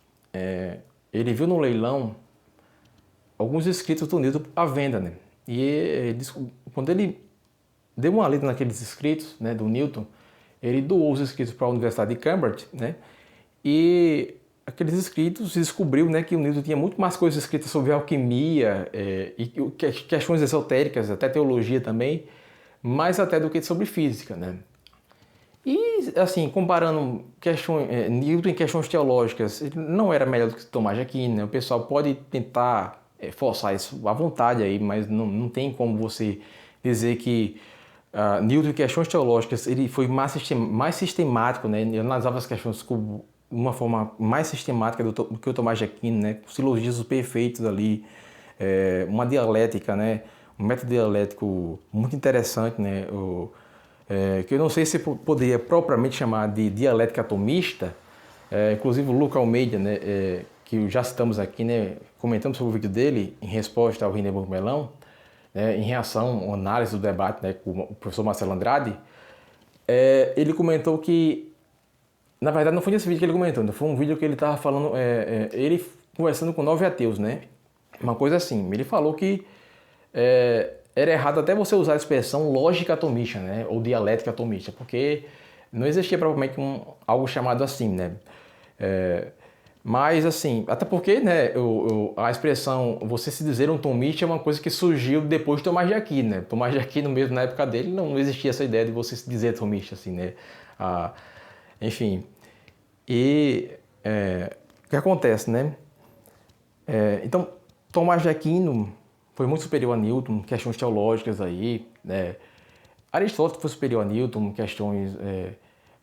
ele viu no leilão alguns escritos do Newton à venda, né? E quando ele deu uma lida naqueles escritos, né, do Newton, ele doou os escritos para a Universidade de Cambridge, né? E aqueles escritos descobriu, né, que o Newton tinha muito mais coisas escritas sobre alquimia e questões esotéricas, até teologia também, mais até do que sobre física, né? E, assim, comparando Newton em questões teológicas, ele não era melhor do que Tomás de Aquino, né? O pessoal pode tentar forçar isso à vontade aí, mas não tem como você dizer que Newton em questões teológicas ele foi mais sistemático, né? Ele analisava as questões com uma forma mais sistemática do que o Tomás de Aquino, né? Silogismos perfeitos ali, uma dialética, né? Um método dialético muito interessante, né? Que eu não sei se poderia propriamente chamar de dialética atomista, inclusive o Luca Almeida, né, que já citamos aqui, né, comentamos sobre o vídeo dele em resposta ao Hindenburg Melão, né, em reação à análise do debate, né, com o professor Marcelo Andrade, ele comentou que, na verdade não foi nesse vídeo que ele comentou, foi um vídeo que ele estava falando, ele conversando com 9 ateus, né, uma coisa assim, ele falou que era errado até você usar a expressão lógica atomista, né, ou dialética atomista, porque não existia provavelmente algo chamado assim, né. Mas assim, até porque, né, a expressão você se dizer um tomista é uma coisa que surgiu depois de Tomás de Aquino, né. Tomás de Aquino mesmo na época dele não existia essa ideia de você se dizer tomista, assim, né. Enfim, e o que acontece, né? Então, Tomás de Aquino foi muito superior a Newton, questões teológicas aí, né? Aristóteles foi superior a Newton, questões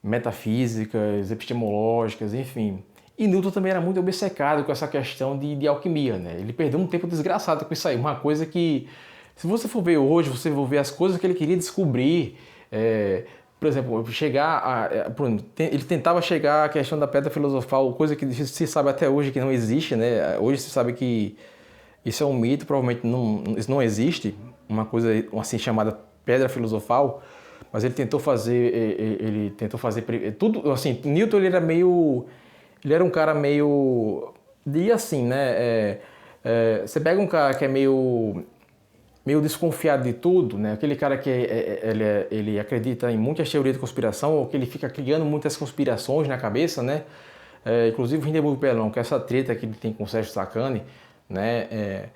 metafísicas, epistemológicas, enfim. E Newton também era muito obcecado com essa questão de alquimia, né? Ele perdeu um tempo desgraçado com isso aí, uma coisa que, se você for ver hoje, você for ver as coisas que ele queria descobrir, por exemplo, ele tentava chegar à questão da pedra filosofal, coisa que se sabe até hoje que não existe, né? Hoje se sabe que isso é um mito, provavelmente isso não existe, uma coisa assim chamada pedra filosofal, mas ele tentou fazer tudo, assim, Newton ele era um cara meio, diria assim, né, você pega um cara que é meio desconfiado de tudo, né, aquele cara que ele acredita em muitas teorias de conspiração, ou que ele fica criando muitas conspirações na cabeça, né, inclusive o Hindenburg Pelão, que é essa treta que ele tem com o Sérgio Sacani, né,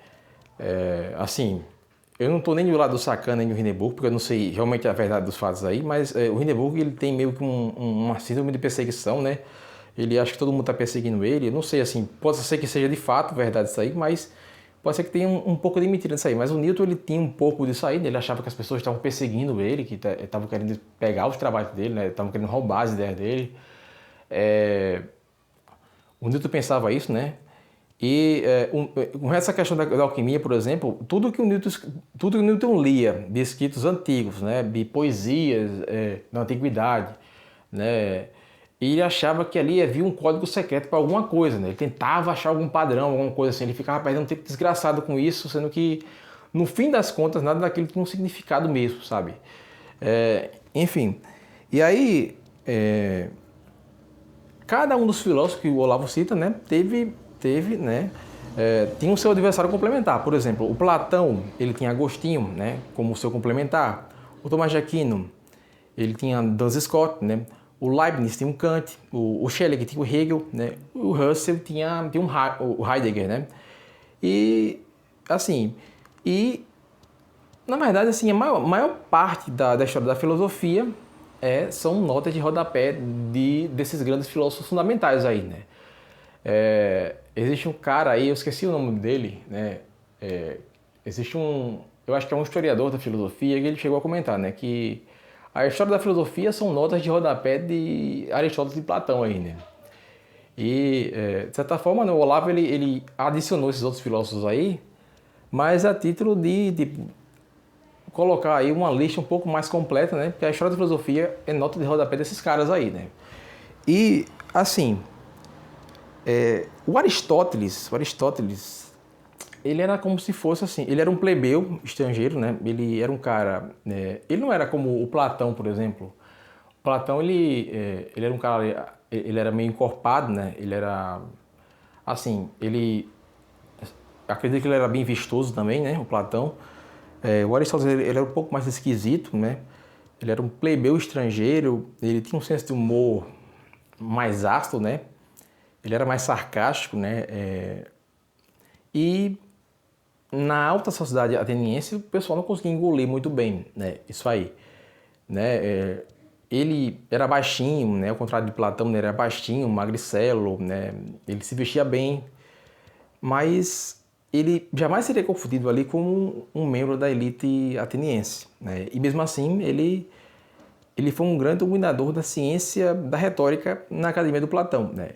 assim, eu não estou nem do lado do Sacani nem do Hindenburg, porque eu não sei realmente a verdade dos fatos aí, mas o Hindenburg ele tem meio que uma síndrome de perseguição, né? Ele acha que todo mundo está perseguindo ele. Eu não sei, assim, pode ser que seja de fato verdade isso aí, mas pode ser que tenha um pouco de mentira nisso aí. Mas o Newton ele tinha um pouco disso aí, né? Ele achava que as pessoas estavam perseguindo ele, que estavam querendo pegar os trabalhos dele, né? Estavam querendo roubar as ideias dele. O Newton pensava isso, né? E com essa questão da alquimia, por exemplo, tudo que o Newton lia de escritos antigos, né, de poesias da antiguidade, né, e ele achava que ali havia um código secreto para alguma coisa, né? Ele tentava achar algum padrão, alguma coisa assim, ele ficava perdendo um tempo desgraçado com isso, sendo que, no fim das contas, nada daquilo tinha um significado mesmo, sabe? Enfim, e aí, cada um dos filósofos que o Olavo cita, né, tinha o seu adversário complementar. Por exemplo, o Platão, ele tinha Agostinho, né, como seu complementar. O Tomás de Aquino, ele tinha Duns Scott, né. O Leibniz tinha um Kant, o Schelling tinha o Hegel, né. O Russell tinha o Heidegger, né. E, assim, na verdade, assim, a maior parte da história da filosofia são notas de rodapé desses grandes filósofos fundamentais aí, né. Existe um cara aí, eu esqueci o nome dele, né? Eu acho que é um historiador da filosofia, que ele chegou a comentar, né? Que a história da filosofia são notas de rodapé de Aristóteles e Platão aí, né? E, de certa forma, né, o Olavo ele adicionou esses outros filósofos aí, mas a título de colocar aí uma lista um pouco mais completa, né? Porque a história da filosofia é nota de rodapé desses caras aí, né? E, assim, o Aristóteles, ele era como se fosse assim, ele era um plebeu estrangeiro, né? Ele era um cara, ele não era como o Platão, por exemplo. O Platão, ele era um cara, ele era meio encorpado, né? Ele era, assim, ele acredito que ele era bem vistoso também, né, o Platão. O Aristóteles ele era um pouco mais esquisito, né? Ele era um plebeu estrangeiro, ele tinha um senso de humor mais ácido, né? Ele era mais sarcástico, né? E na alta sociedade ateniense o pessoal não conseguia engolir muito bem, né? Isso aí, né? Ele era baixinho, né? Ao contrário de Platão, ele era baixinho, magricelo, né? Ele se vestia bem, mas ele jamais seria confundido ali como um membro da elite ateniense, né? E mesmo assim ele foi um grande dominador da ciência da retórica na academia do Platão, né?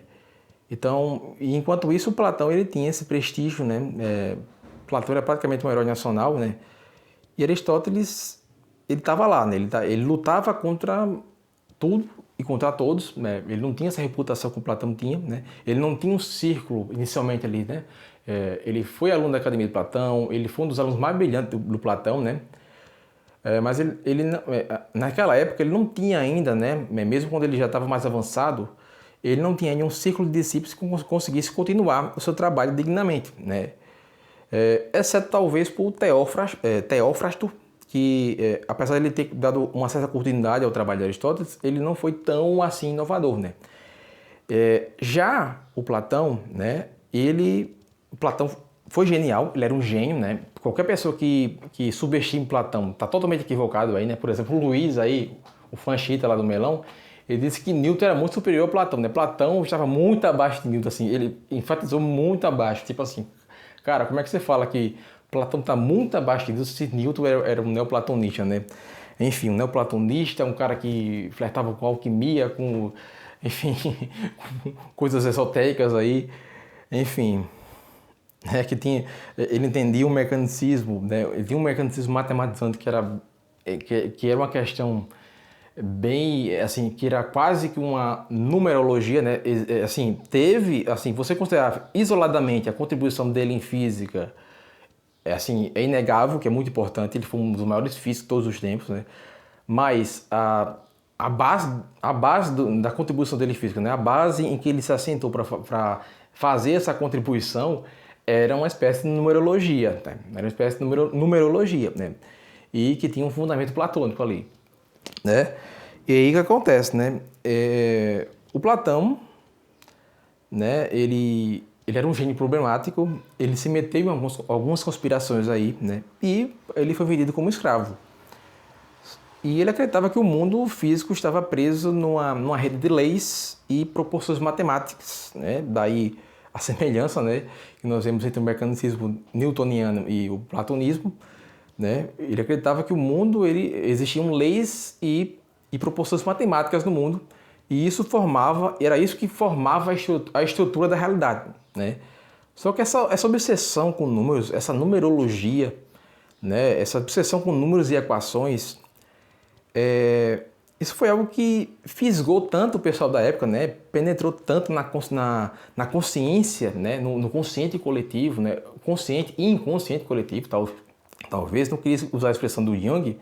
Então, enquanto isso, o Platão ele tinha esse prestígio, né? Platão era praticamente um herói nacional, né? E Aristóteles ele estava lá, né? Ele lutava contra tudo e contra todos, né? Ele não tinha essa reputação que o Platão tinha, né? Ele não tinha um círculo inicialmente ali, né? Ele foi aluno da academia de Platão, ele foi um dos alunos mais brilhantes do Platão, né? Mas naquela época ele não tinha ainda, né? Mesmo quando ele já estava mais avançado, ele não tinha nenhum círculo de discípulos que conseguisse continuar o seu trabalho dignamente, né? Exceto talvez por Teófrasto, que apesar de ele ter dado uma certa continuidade ao trabalho de Aristóteles, ele não foi tão assim inovador, né? Já o Platão, né? O Platão foi genial, ele era um gênio, né? Qualquer pessoa que subestime Platão está totalmente equivocado aí, né? Por exemplo, o Luiz aí, o fanchita lá do Melão, ele disse que Newton era muito superior a Platão, né? Platão estava muito abaixo de Newton, assim, ele enfatizou muito abaixo, tipo assim, cara, como é que você fala que Platão está muito abaixo de Newton se Newton era um neoplatonista, né? Enfim, um neoplatonista, um cara que flertava com alquimia, com, enfim, com coisas esotéricas aí, enfim... ele entendia o mecanicismo, né? Ele tinha um mecanicismo matematizante que era uma questão bem, assim, que era quase que uma numerologia, né? Assim, você considerar isoladamente a contribuição dele em física, assim, é inegável, que é muito importante, ele foi um dos maiores físicos de todos os tempos, né? Mas a base da contribuição dele em física, né? A base em que ele se assentou para fazer essa contribuição era uma espécie de numerologia, né? Era uma espécie de numerologia, né? E que tinha um fundamento platônico ali, né? E aí o que acontece, né? O Platão, né? Ele era um gênio problemático, ele se meteu em algumas conspirações aí, né? E ele foi vendido como escravo. E ele acreditava que o mundo físico estava preso numa rede de leis e proporções matemáticas, né? Daí a semelhança, né, que nós vemos entre o mecanicismo newtoniano e o platonismo, né? Ele acreditava que o mundo existiam leis e proporções matemáticas no mundo, e era isso que formava a estrutura da realidade, né? Só que essa obsessão com números, essa numerologia, né, essa obsessão com números e equações, isso foi algo que fisgou tanto o pessoal da época, né? Penetrou tanto na consciência, né? No consciente coletivo, né? Consciente e inconsciente coletivo, talvez. Não queria usar a expressão do Jung,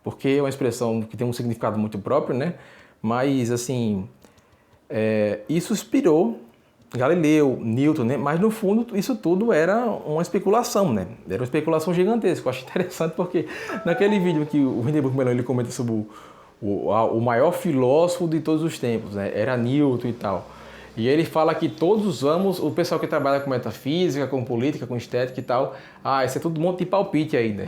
porque é uma expressão que tem um significado muito próprio, né? Mas, assim, isso inspirou Galileu, Newton, né? Mas, no fundo, isso tudo era uma especulação, né? Era uma especulação gigantesca. Eu acho interessante porque naquele vídeo que o Hindenburg Melon ele comenta sobre o maior filósofo de todos os tempos, né? Era Newton e tal. E ele fala que todos usamos, o pessoal que trabalha com metafísica, com política, com estética e tal, isso é tudo um monte de palpite aí, né?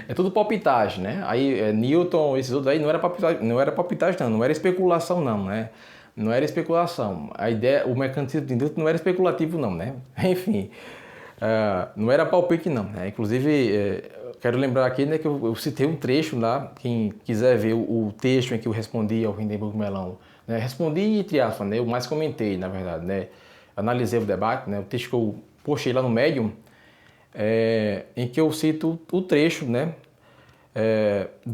É tudo palpitagem, né? Aí Newton, esses outros aí, não era palpitagem não era especulação não, né? Não era especulação. A ideia, o mecanismo de Newton não era especulativo não, né? Enfim, não era palpite não, né? Inclusive, quero lembrar aqui, né, que eu citei um trecho lá, quem quiser ver o texto em que eu respondi ao Hindenburg Melon, né? Respondi entre aspas, né? Eu mais comentei, na verdade, né? Analisei o debate, né? O texto que eu postei lá no Medium, em que eu cito o trecho, né?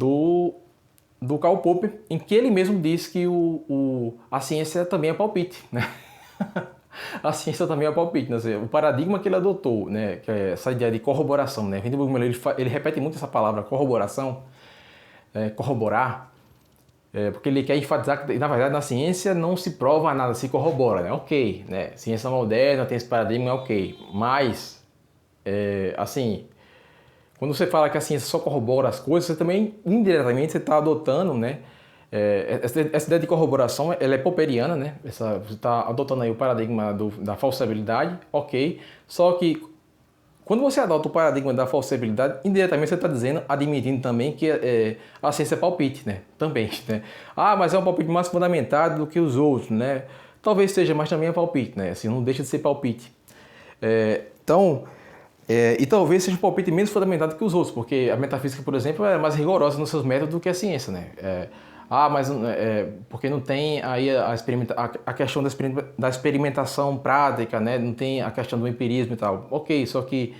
Do Karl Popper, em que ele mesmo diz que a ciência também é palpite, né? A ciência também é palpite, né? O paradigma que ele adotou, né? Que é essa ideia de corroboração, né? Hindenburg Melon, ele repete muito essa palavra, corroboração, corroborar, porque ele quer enfatizar que, na verdade, na ciência não se prova nada, se corrobora, né? Ok, né? Ciência moderna tem esse paradigma, ok, mas assim, quando você fala que a ciência só corrobora as coisas, você também, indiretamente, você está adotando, né? Essa ideia de corroboração, ela é popperiana, né? Você está adotando aí o paradigma da falsibilidade, ok. Só que, quando você adota o paradigma da falsibilidade, indiretamente você está admitindo também que a ciência é palpite, né? Também, né? Ah, mas é um palpite mais fundamentado do que os outros, né? Talvez seja, mas também é palpite, né? Assim, não deixa de ser palpite. E talvez seja um palpite menos fundamentado que os outros, porque a metafísica, por exemplo, é mais rigorosa nos seus métodos do que a ciência, né? Mas porque não tem aí a questão da experimentação prática, né? Não tem a questão do empirismo e tal. Ok, só que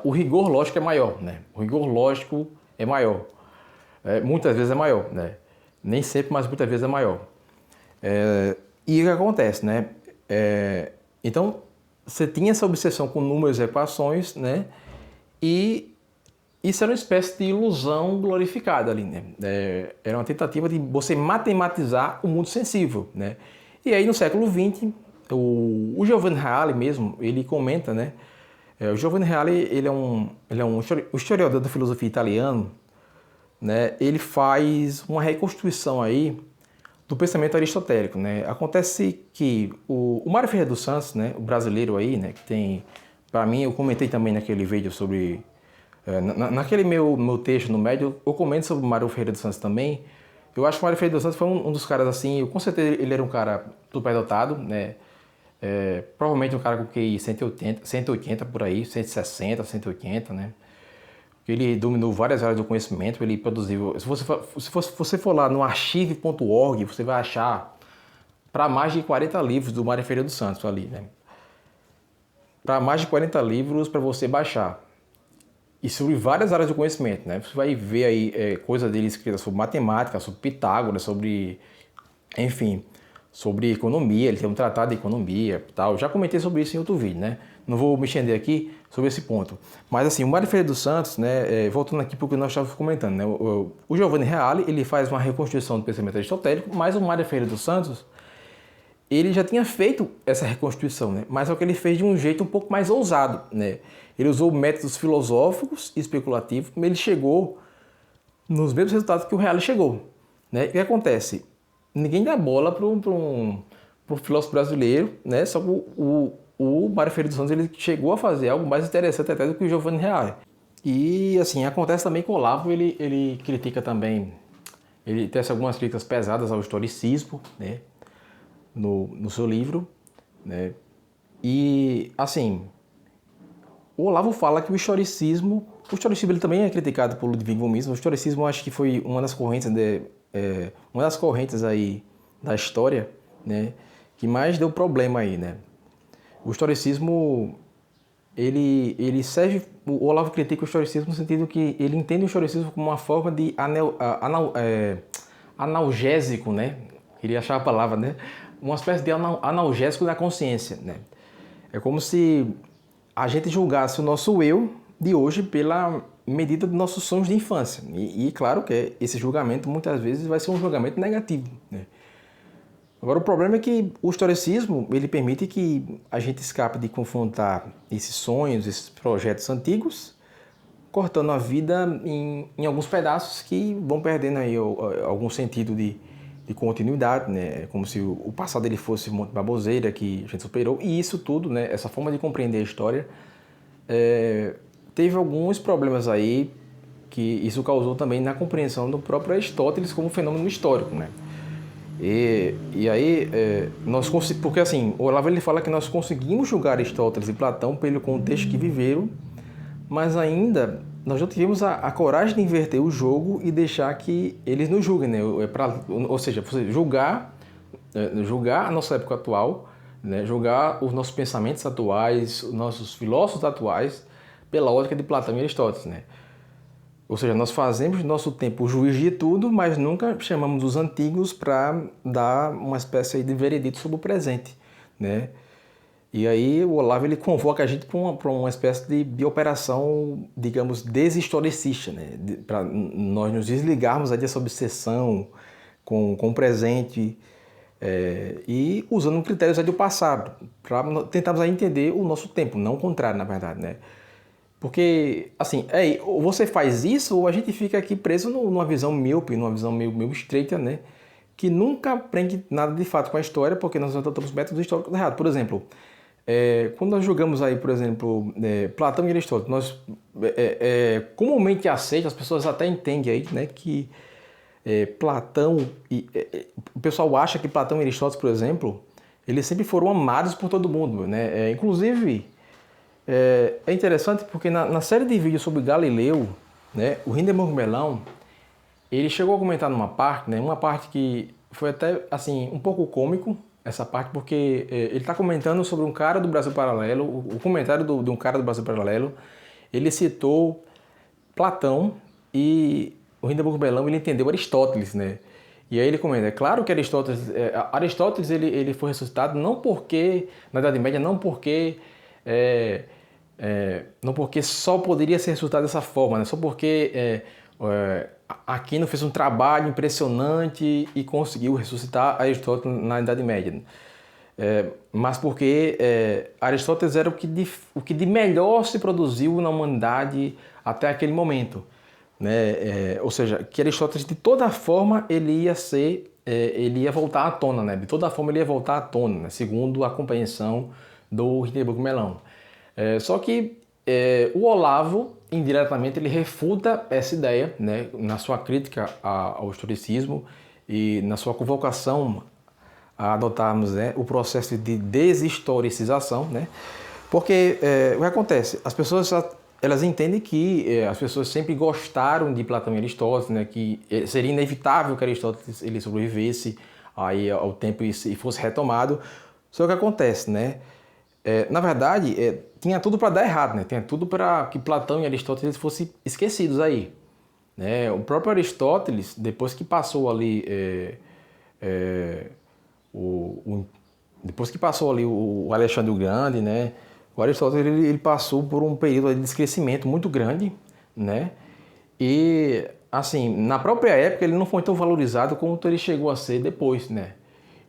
o rigor lógico é maior, né? O rigor lógico é maior. Muitas vezes é maior, né? Nem sempre, mas muitas vezes é maior. E o que acontece, né? Então, você tinha essa obsessão com números e equações, né? E isso era uma espécie de ilusão glorificada ali, né? Era uma tentativa de você matematizar o mundo sensível, né? E aí, no século XX, o Giovanni Reale mesmo, ele comenta, né? O Giovanni Reale, ele é um historiador da filosofia italiano, né? Ele faz uma reconstituição aí do pensamento aristotélico, né? Acontece que o Mário Ferreira dos Santos, né, o brasileiro aí, né, que tem, para mim, eu comentei também naquele vídeo sobre, naquele meu texto no Médio, eu comento sobre o Mário Ferreira dos Santos também. Eu acho que o Mário Ferreira dos Santos foi um dos caras assim, com certeza ele era um cara superdotado, né? Provavelmente um cara com QI 180 por aí, 160, 180, né? Ele dominou várias áreas do conhecimento, ele produziu... Se você for lá no archive.org, você vai achar para mais de 40 livros do Mário Ferreira dos Santos ali, né? Para mais de 40 livros para você baixar. E sobre várias áreas do conhecimento, né? Você vai ver aí coisas dele escritas sobre matemática, sobre Pitágoras, enfim, sobre economia. Ele tem um tratado de economia e tal. Já comentei sobre isso em outro vídeo, né? Não vou me estender aqui sobre esse ponto. Mas assim, o Mário Ferreira dos Santos, né, voltando aqui para o que nós estávamos comentando, né, o Giovanni Reale, ele faz uma reconstrução do pensamento aristotélico, mas o Mário Ferreira dos Santos, ele já tinha feito essa reconstituição, né, mas só que ele fez de um jeito um pouco mais ousado, né. Ele usou métodos filosóficos e especulativos, mas ele chegou nos mesmos resultados que o Reale chegou, né. O que acontece? Ninguém dá bola para um filósofo brasileiro, né, só que o Mário Ferreira dos Santos, ele chegou a fazer algo mais interessante até do que o Giovanni Reale. E assim, acontece também que o Olavo, ele critica também, ele tece algumas críticas pesadas ao historicismo, né, no seu livro, né, e assim, o Olavo fala que o historicismo ele também é criticado por Ludwig von Mises. O historicismo, eu acho que foi uma das correntes aí da história, né, que mais deu problema aí, né. O historicismo, ele serve... O Olavo critica o historicismo no sentido que ele entende o historicismo como uma forma de analgésico, né? Queria achar a palavra, né? Uma espécie de analgésico da consciência, né? É como se a gente julgasse o nosso eu de hoje pela medida dos nossos sonhos de infância. E claro que esse julgamento muitas vezes vai ser um julgamento negativo, né? Agora, o problema é que o historicismo, ele permite que a gente escape de confrontar esses sonhos, esses projetos antigos, cortando a vida em alguns pedaços que vão perdendo aí algum sentido de continuidade, né? Como se o passado ele fosse uma baboseira que a gente superou. E isso tudo, né? Essa forma de compreender a história, teve alguns problemas aí que isso causou também na compreensão do próprio Aristóteles como fenômeno histórico, né? E aí, porque assim, o Olavo ele fala que nós conseguimos julgar Aristóteles e Platão pelo contexto que viveram, mas ainda nós não tivemos a coragem de inverter o jogo e deixar que eles nos julguem, né? Ou seja, julgar a nossa época atual, né? Julgar os nossos pensamentos atuais, os nossos filósofos atuais, pela ótica de Platão e Aristóteles, né? Ou seja, nós fazemos do nosso tempo o juiz de tudo, mas nunca chamamos os antigos para dar uma espécie de veredito sobre o presente, né? E aí o Olavo ele convoca a gente para uma espécie de operação, digamos, deshistoricista, né? Para nós nos desligarmos aí dessa obsessão com o presente, e usando critérios do passado, para tentarmos aí entender o nosso tempo, não o contrário, na verdade, né? Porque, assim, ou você faz isso, ou a gente fica aqui preso numa visão míope, numa visão meio estreita, né? Que nunca aprende nada de fato com a história, porque nós adotamos métodos históricos errados. Por exemplo, quando nós julgamos aí, por exemplo, Platão e Aristóteles, nós comumente aceitam, as pessoas até entendem aí, né, que Platão, o pessoal acha que Platão e Aristóteles, por exemplo, eles sempre foram amados por todo mundo, né? Inclusive, é interessante porque na série de vídeos sobre Galileu, né, o Hindenburg Melão, ele chegou a comentar numa parte, né, uma parte que foi até assim um pouco cômico, essa parte, porque ele está comentando sobre um cara do Brasil Paralelo, o comentário de um cara do Brasil Paralelo, ele citou Platão e o Hindenburg Melão, ele entendeu Aristóteles, né? E aí ele comenta, é claro que Aristóteles ele foi ressuscitado não porque, na Idade Média, não porque só poderia ser ressuscitado dessa forma, né? Só porque Aquino fez um trabalho impressionante e conseguiu ressuscitar Aristóteles na Idade Média. Mas porque Aristóteles era o que de melhor se produziu na humanidade até aquele momento, né? Ou seja, que Aristóteles de toda forma ele ia voltar à tona, né? De toda forma ele ia voltar à tona, né? Segundo a compreensão do Hindenburg Melão. Só que o Olavo, indiretamente, ele refuta essa ideia, né, na sua crítica ao historicismo e na sua convocação a adotarmos, né, o processo de deshistoricização, né, porque o que acontece? As pessoas elas entendem que as pessoas sempre gostaram de Platão e Aristóteles, né, que seria inevitável que Aristóteles ele sobrevivesse aí ao tempo e fosse retomado. Só que acontece, né? Na verdade, tinha tudo para dar errado, né? Tinha tudo para que Platão e Aristóteles fossem esquecidos aí, né? O próprio Aristóteles, depois que passou ali o Alexandre o Grande, né? O Aristóteles ele passou por um período de esquecimento muito grande, né? E assim, na própria época ele não foi tão valorizado quanto ele chegou a ser depois, né?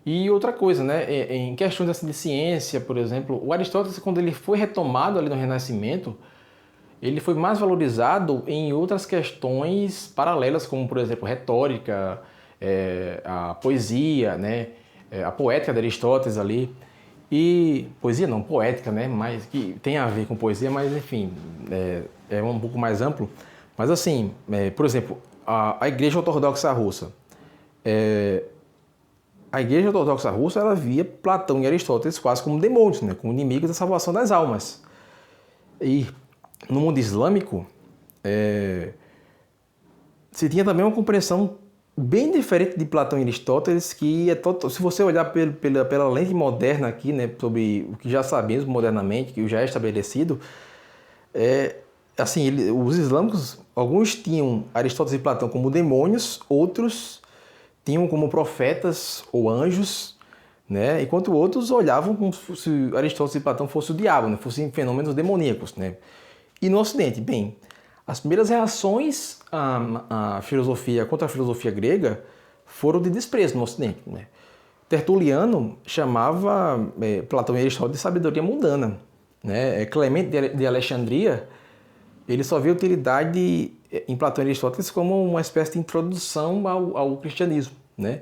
E outra coisa, né, em questões assim, de ciência, por exemplo, o Aristóteles, quando ele foi retomado ali no Renascimento, ele foi mais valorizado em outras questões paralelas, como, por exemplo, retórica, a poesia, né, a poética de Aristóteles ali. E poesia não, poética, né, mas que tem a ver com poesia, mas enfim, é um pouco mais amplo. Mas assim, por exemplo, a Igreja Ortodoxa Russa, a Igreja Ortodoxa Russa ela via Platão e Aristóteles quase como demônios, né? Como inimigos da salvação das almas. E no mundo islâmico, se tinha também uma compreensão bem diferente de Platão e Aristóteles, que se você olhar pela lente moderna aqui, né, sobre o que já sabemos modernamente, que já é estabelecido, assim, os islâmicos, alguns tinham Aristóteles e Platão como demônios, outros tinham como profetas ou anjos, né? Enquanto outros olhavam como se Aristóteles e Platão fossem o diabo, né? Fossem fenômenos demoníacos, né? E no Ocidente, bem, as primeiras reações à filosofia contra a filosofia grega foram de desprezo no Ocidente, né? Tertuliano chamava Platão e Aristóteles de sabedoria mundana, né? Clemente de Alexandria, ele só vê utilidade em Platão e Aristóteles como uma espécie de introdução ao cristianismo, né?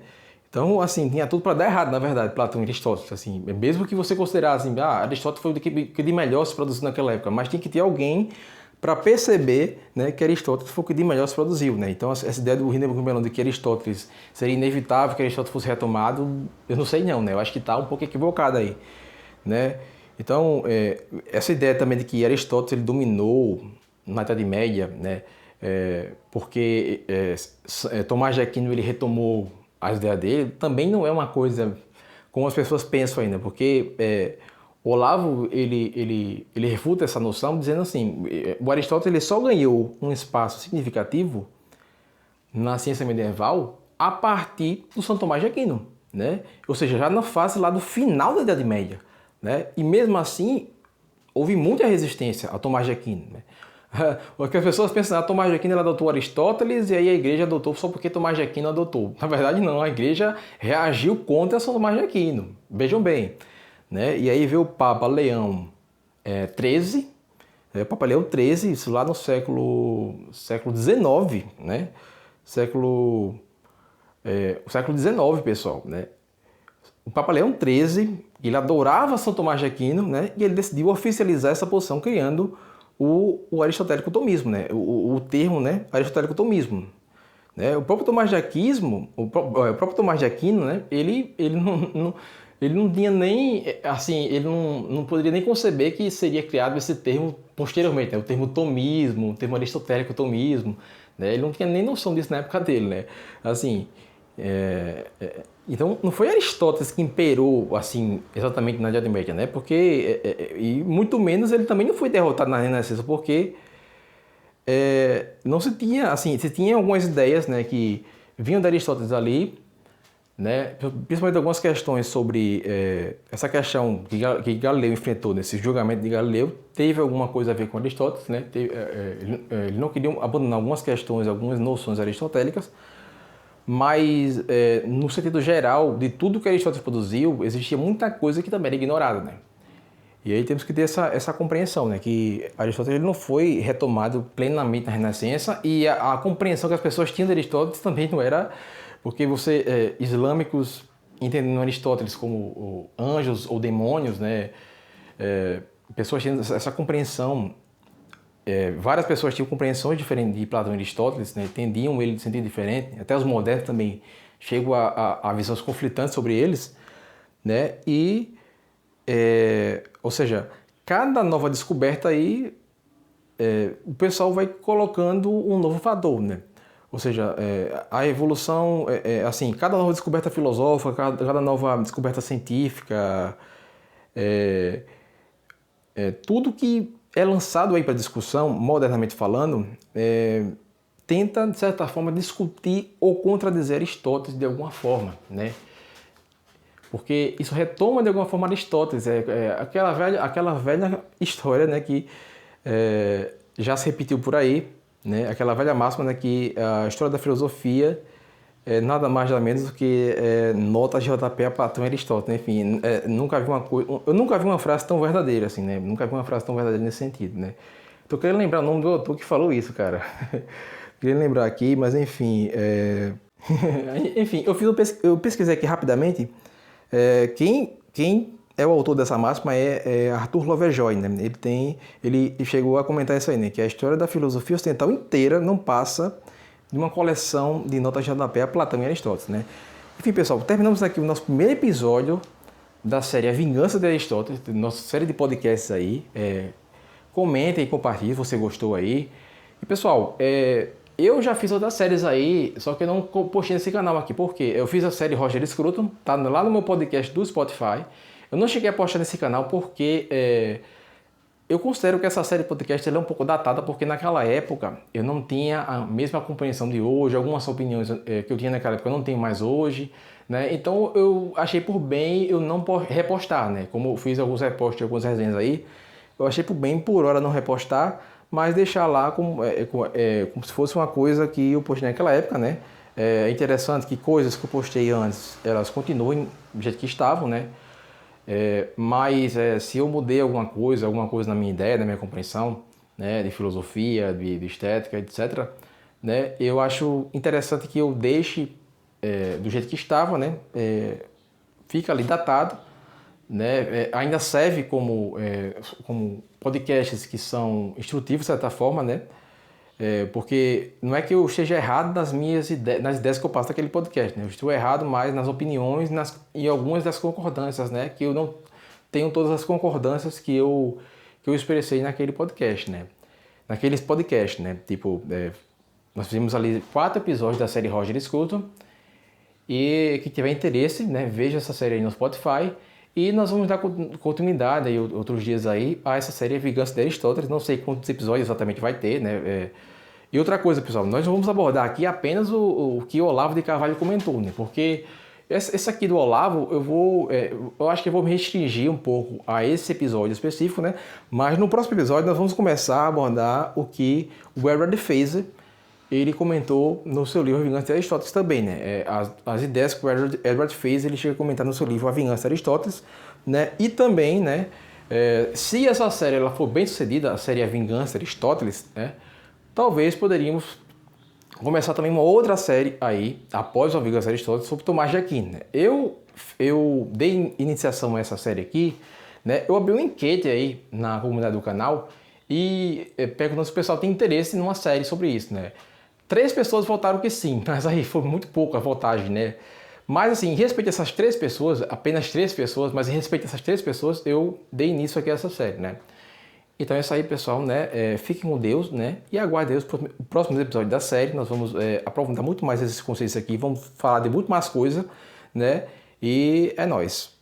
Então, assim, tinha tudo para dar errado, na verdade, Platão e Aristóteles, assim, mesmo que você considerasse, assim, Aristóteles foi o que de melhor se produziu naquela época, mas tinha que ter alguém para perceber, né, que Aristóteles foi o que de melhor se produziu, né? Então, essa ideia do Hindenburg Melão de que Aristóteles seria inevitável que Aristóteles fosse retomado, eu não sei não, né? Eu acho que está um pouco equivocado aí, né? Então, essa ideia também de que Aristóteles ele dominou na Idade Média, né? Porque Tomás de Aquino ele retomou as ideias dele, também não é uma coisa como as pessoas pensam ainda, porque Olavo ele refuta essa noção dizendo assim, o Aristóteles ele só ganhou um espaço significativo na ciência medieval a partir do São Tomás de Aquino, né? Ou seja, já na fase lá do final da Idade Média, né? E mesmo assim houve muita resistência a Tomás de Aquino, né? Porque as pessoas pensam, Tomás de Aquino ele adotou Aristóteles e aí a igreja adotou só porque Tomás de Aquino adotou. Na verdade não, a igreja reagiu contra São Tomás de Aquino. Vejam bem, né? E aí veio o Papa Leão XIII, o Papa Leão XIII, isso lá no século XIX, né? O século XIX, pessoal, né? O Papa Leão XIII, ele adorava São Tomás de Aquino, né? E ele decidiu oficializar essa posição criando o aristotélico tomismo, né? O termo, né? Aristotélico tomismo. Né? O próprio Tomás de Aquino, o próprio Tomás de Aquino, né? Ele não tinha nem, assim, ele não poderia nem conceber que seria criado esse termo posteriormente, né? O termo tomismo, o termo aristotélico tomismo, né? Ele não tinha nem noção disso na época dele, né? Assim, então não foi Aristóteles que imperou assim exatamente na Idade Média, né? Porque e muito menos ele também não foi derrotado na Renascença, porque não se tinha assim, se tinha algumas ideias, né, que vinham de Aristóteles ali, né? Principalmente algumas questões sobre essa questão que Galileu enfrentou nesse julgamento de Galileu teve alguma coisa a ver com Aristóteles, né? Ele não queria abandonar algumas questões, algumas noções aristotélicas. Mas, no sentido geral, de tudo que Aristóteles produziu, existia muita coisa que também era ignorada, né? E aí temos que ter essa compreensão, né? Que Aristóteles ele não foi retomado plenamente na Renascença e a compreensão que as pessoas tinham de Aristóteles também não era... Porque islâmicos entendendo Aristóteles como anjos ou demônios, né? Pessoas tinham essa compreensão... várias pessoas tinham compreensões diferentes de Platão e Aristóteles, né? Entendiam ele de sentido diferente, até os modernos também chegam a visões conflitantes sobre eles, né? E, ou seja, cada nova descoberta aí, o pessoal vai colocando um novo fator, né? Ou seja, a evolução, assim, cada nova descoberta filosófica, cada nova descoberta científica, tudo que é lançado aí para discussão, modernamente falando, tenta, de certa forma, discutir ou contradizer Aristóteles de alguma forma, né? Porque isso retoma de alguma forma Aristóteles, aquela velha história, né, que já se repetiu por aí, né? Aquela velha máxima, né, que a história da filosofia é nada mais nada menos do que notas de rodapé a Platão e Aristóteles. Enfim, eu nunca vi uma frase tão verdadeira assim, né? Nunca vi uma frase tão verdadeira nesse sentido, né? Tô querendo lembrar o nome do autor que falou isso, cara. Queria lembrar aqui, mas enfim... enfim, eu pesquisei aqui rapidamente. Quem é o autor dessa máxima é Arthur Lovejoy, né? Ele chegou a comentar isso aí, né? Que a história da filosofia ocidental inteira não passa de uma coleção de notas de rodapé a Platão e Aristóteles, né? Enfim, pessoal, terminamos aqui o nosso primeiro episódio da série A Vingança de Aristóteles, nossa série de podcasts aí. Comentem e compartilhem se você gostou aí. E, pessoal, eu já fiz outras séries aí, só que eu não postei nesse canal aqui. Por quê? Eu fiz a série Roger Scruton, tá lá no meu podcast do Spotify. Eu não cheguei a postar nesse canal porque... eu considero que essa série de podcast é um pouco datada, porque naquela época eu não tinha a mesma compreensão de hoje, algumas opiniões que eu tinha naquela época eu não tenho mais hoje, né? Então eu achei por bem eu não repostar, né? Como eu fiz alguns repostos de algumas resenhas aí, eu achei por bem por hora não repostar, mas deixar lá como se fosse uma coisa que eu postei naquela época, né? É interessante que coisas que eu postei antes, elas continuem do jeito que estavam, né? Mas se eu mudei alguma coisa na minha ideia, na minha compreensão, né, de filosofia, de estética, etc., né, eu acho interessante que eu deixe do jeito que estava, né, fica ali datado, né, ainda serve como podcasts que são instrutivos, de certa forma, né, porque não é que eu esteja errado nas ideias que eu passo naquele podcast, né? Eu estou errado mais nas opiniões e algumas das concordâncias, né? Que eu não tenho todas as concordâncias que eu expressei naquele podcast, né? Naqueles podcasts, né? Tipo, nós fizemos ali 4 episódios da série Roger Scruton, e quem tiver interesse, né? Veja essa série aí no Spotify. E nós vamos dar continuidade aí, outros dias aí, a essa série Vingança de Aristóteles. Não sei quantos episódios exatamente vai ter, né? E outra coisa, pessoal, nós vamos abordar aqui apenas o que o Olavo de Carvalho comentou, né? Porque Esse aqui do Olavo, eu acho que eu vou me restringir um pouco a esse episódio específico, né? Mas no próximo episódio nós vamos começar a abordar o que o Edward Feser, ele comentou no seu livro A Vingança de Aristóteles também, né? As ideias que o Edward Feser ele chega a comentar no seu livro A Vingança de Aristóteles, né? E também, né? Se essa série ela for bem sucedida, a série A Vingança de Aristóteles, né? Talvez poderíamos começar também uma outra série aí, após A Vingança de Aristóteles, sobre Tomás de Aquino, né? Eu dei iniciação a essa série aqui, né? Eu abri um enquete aí na comunidade do canal e perguntando se o pessoal tem interesse numa série sobre isso, né? 3 pessoas votaram que sim, mas aí foi muito pouco a votagem, né? Mas assim, em respeito a essas 3 pessoas, apenas 3 pessoas, mas em respeito a essas 3 pessoas, eu dei início aqui a essa série, né? Então é isso aí, pessoal, né? Fiquem com Deus, né? E aguardem os próximos episódios da série. Nós vamos aprofundar muito mais esses conceitos aqui, vamos falar de muito mais coisa, né? E é nóis.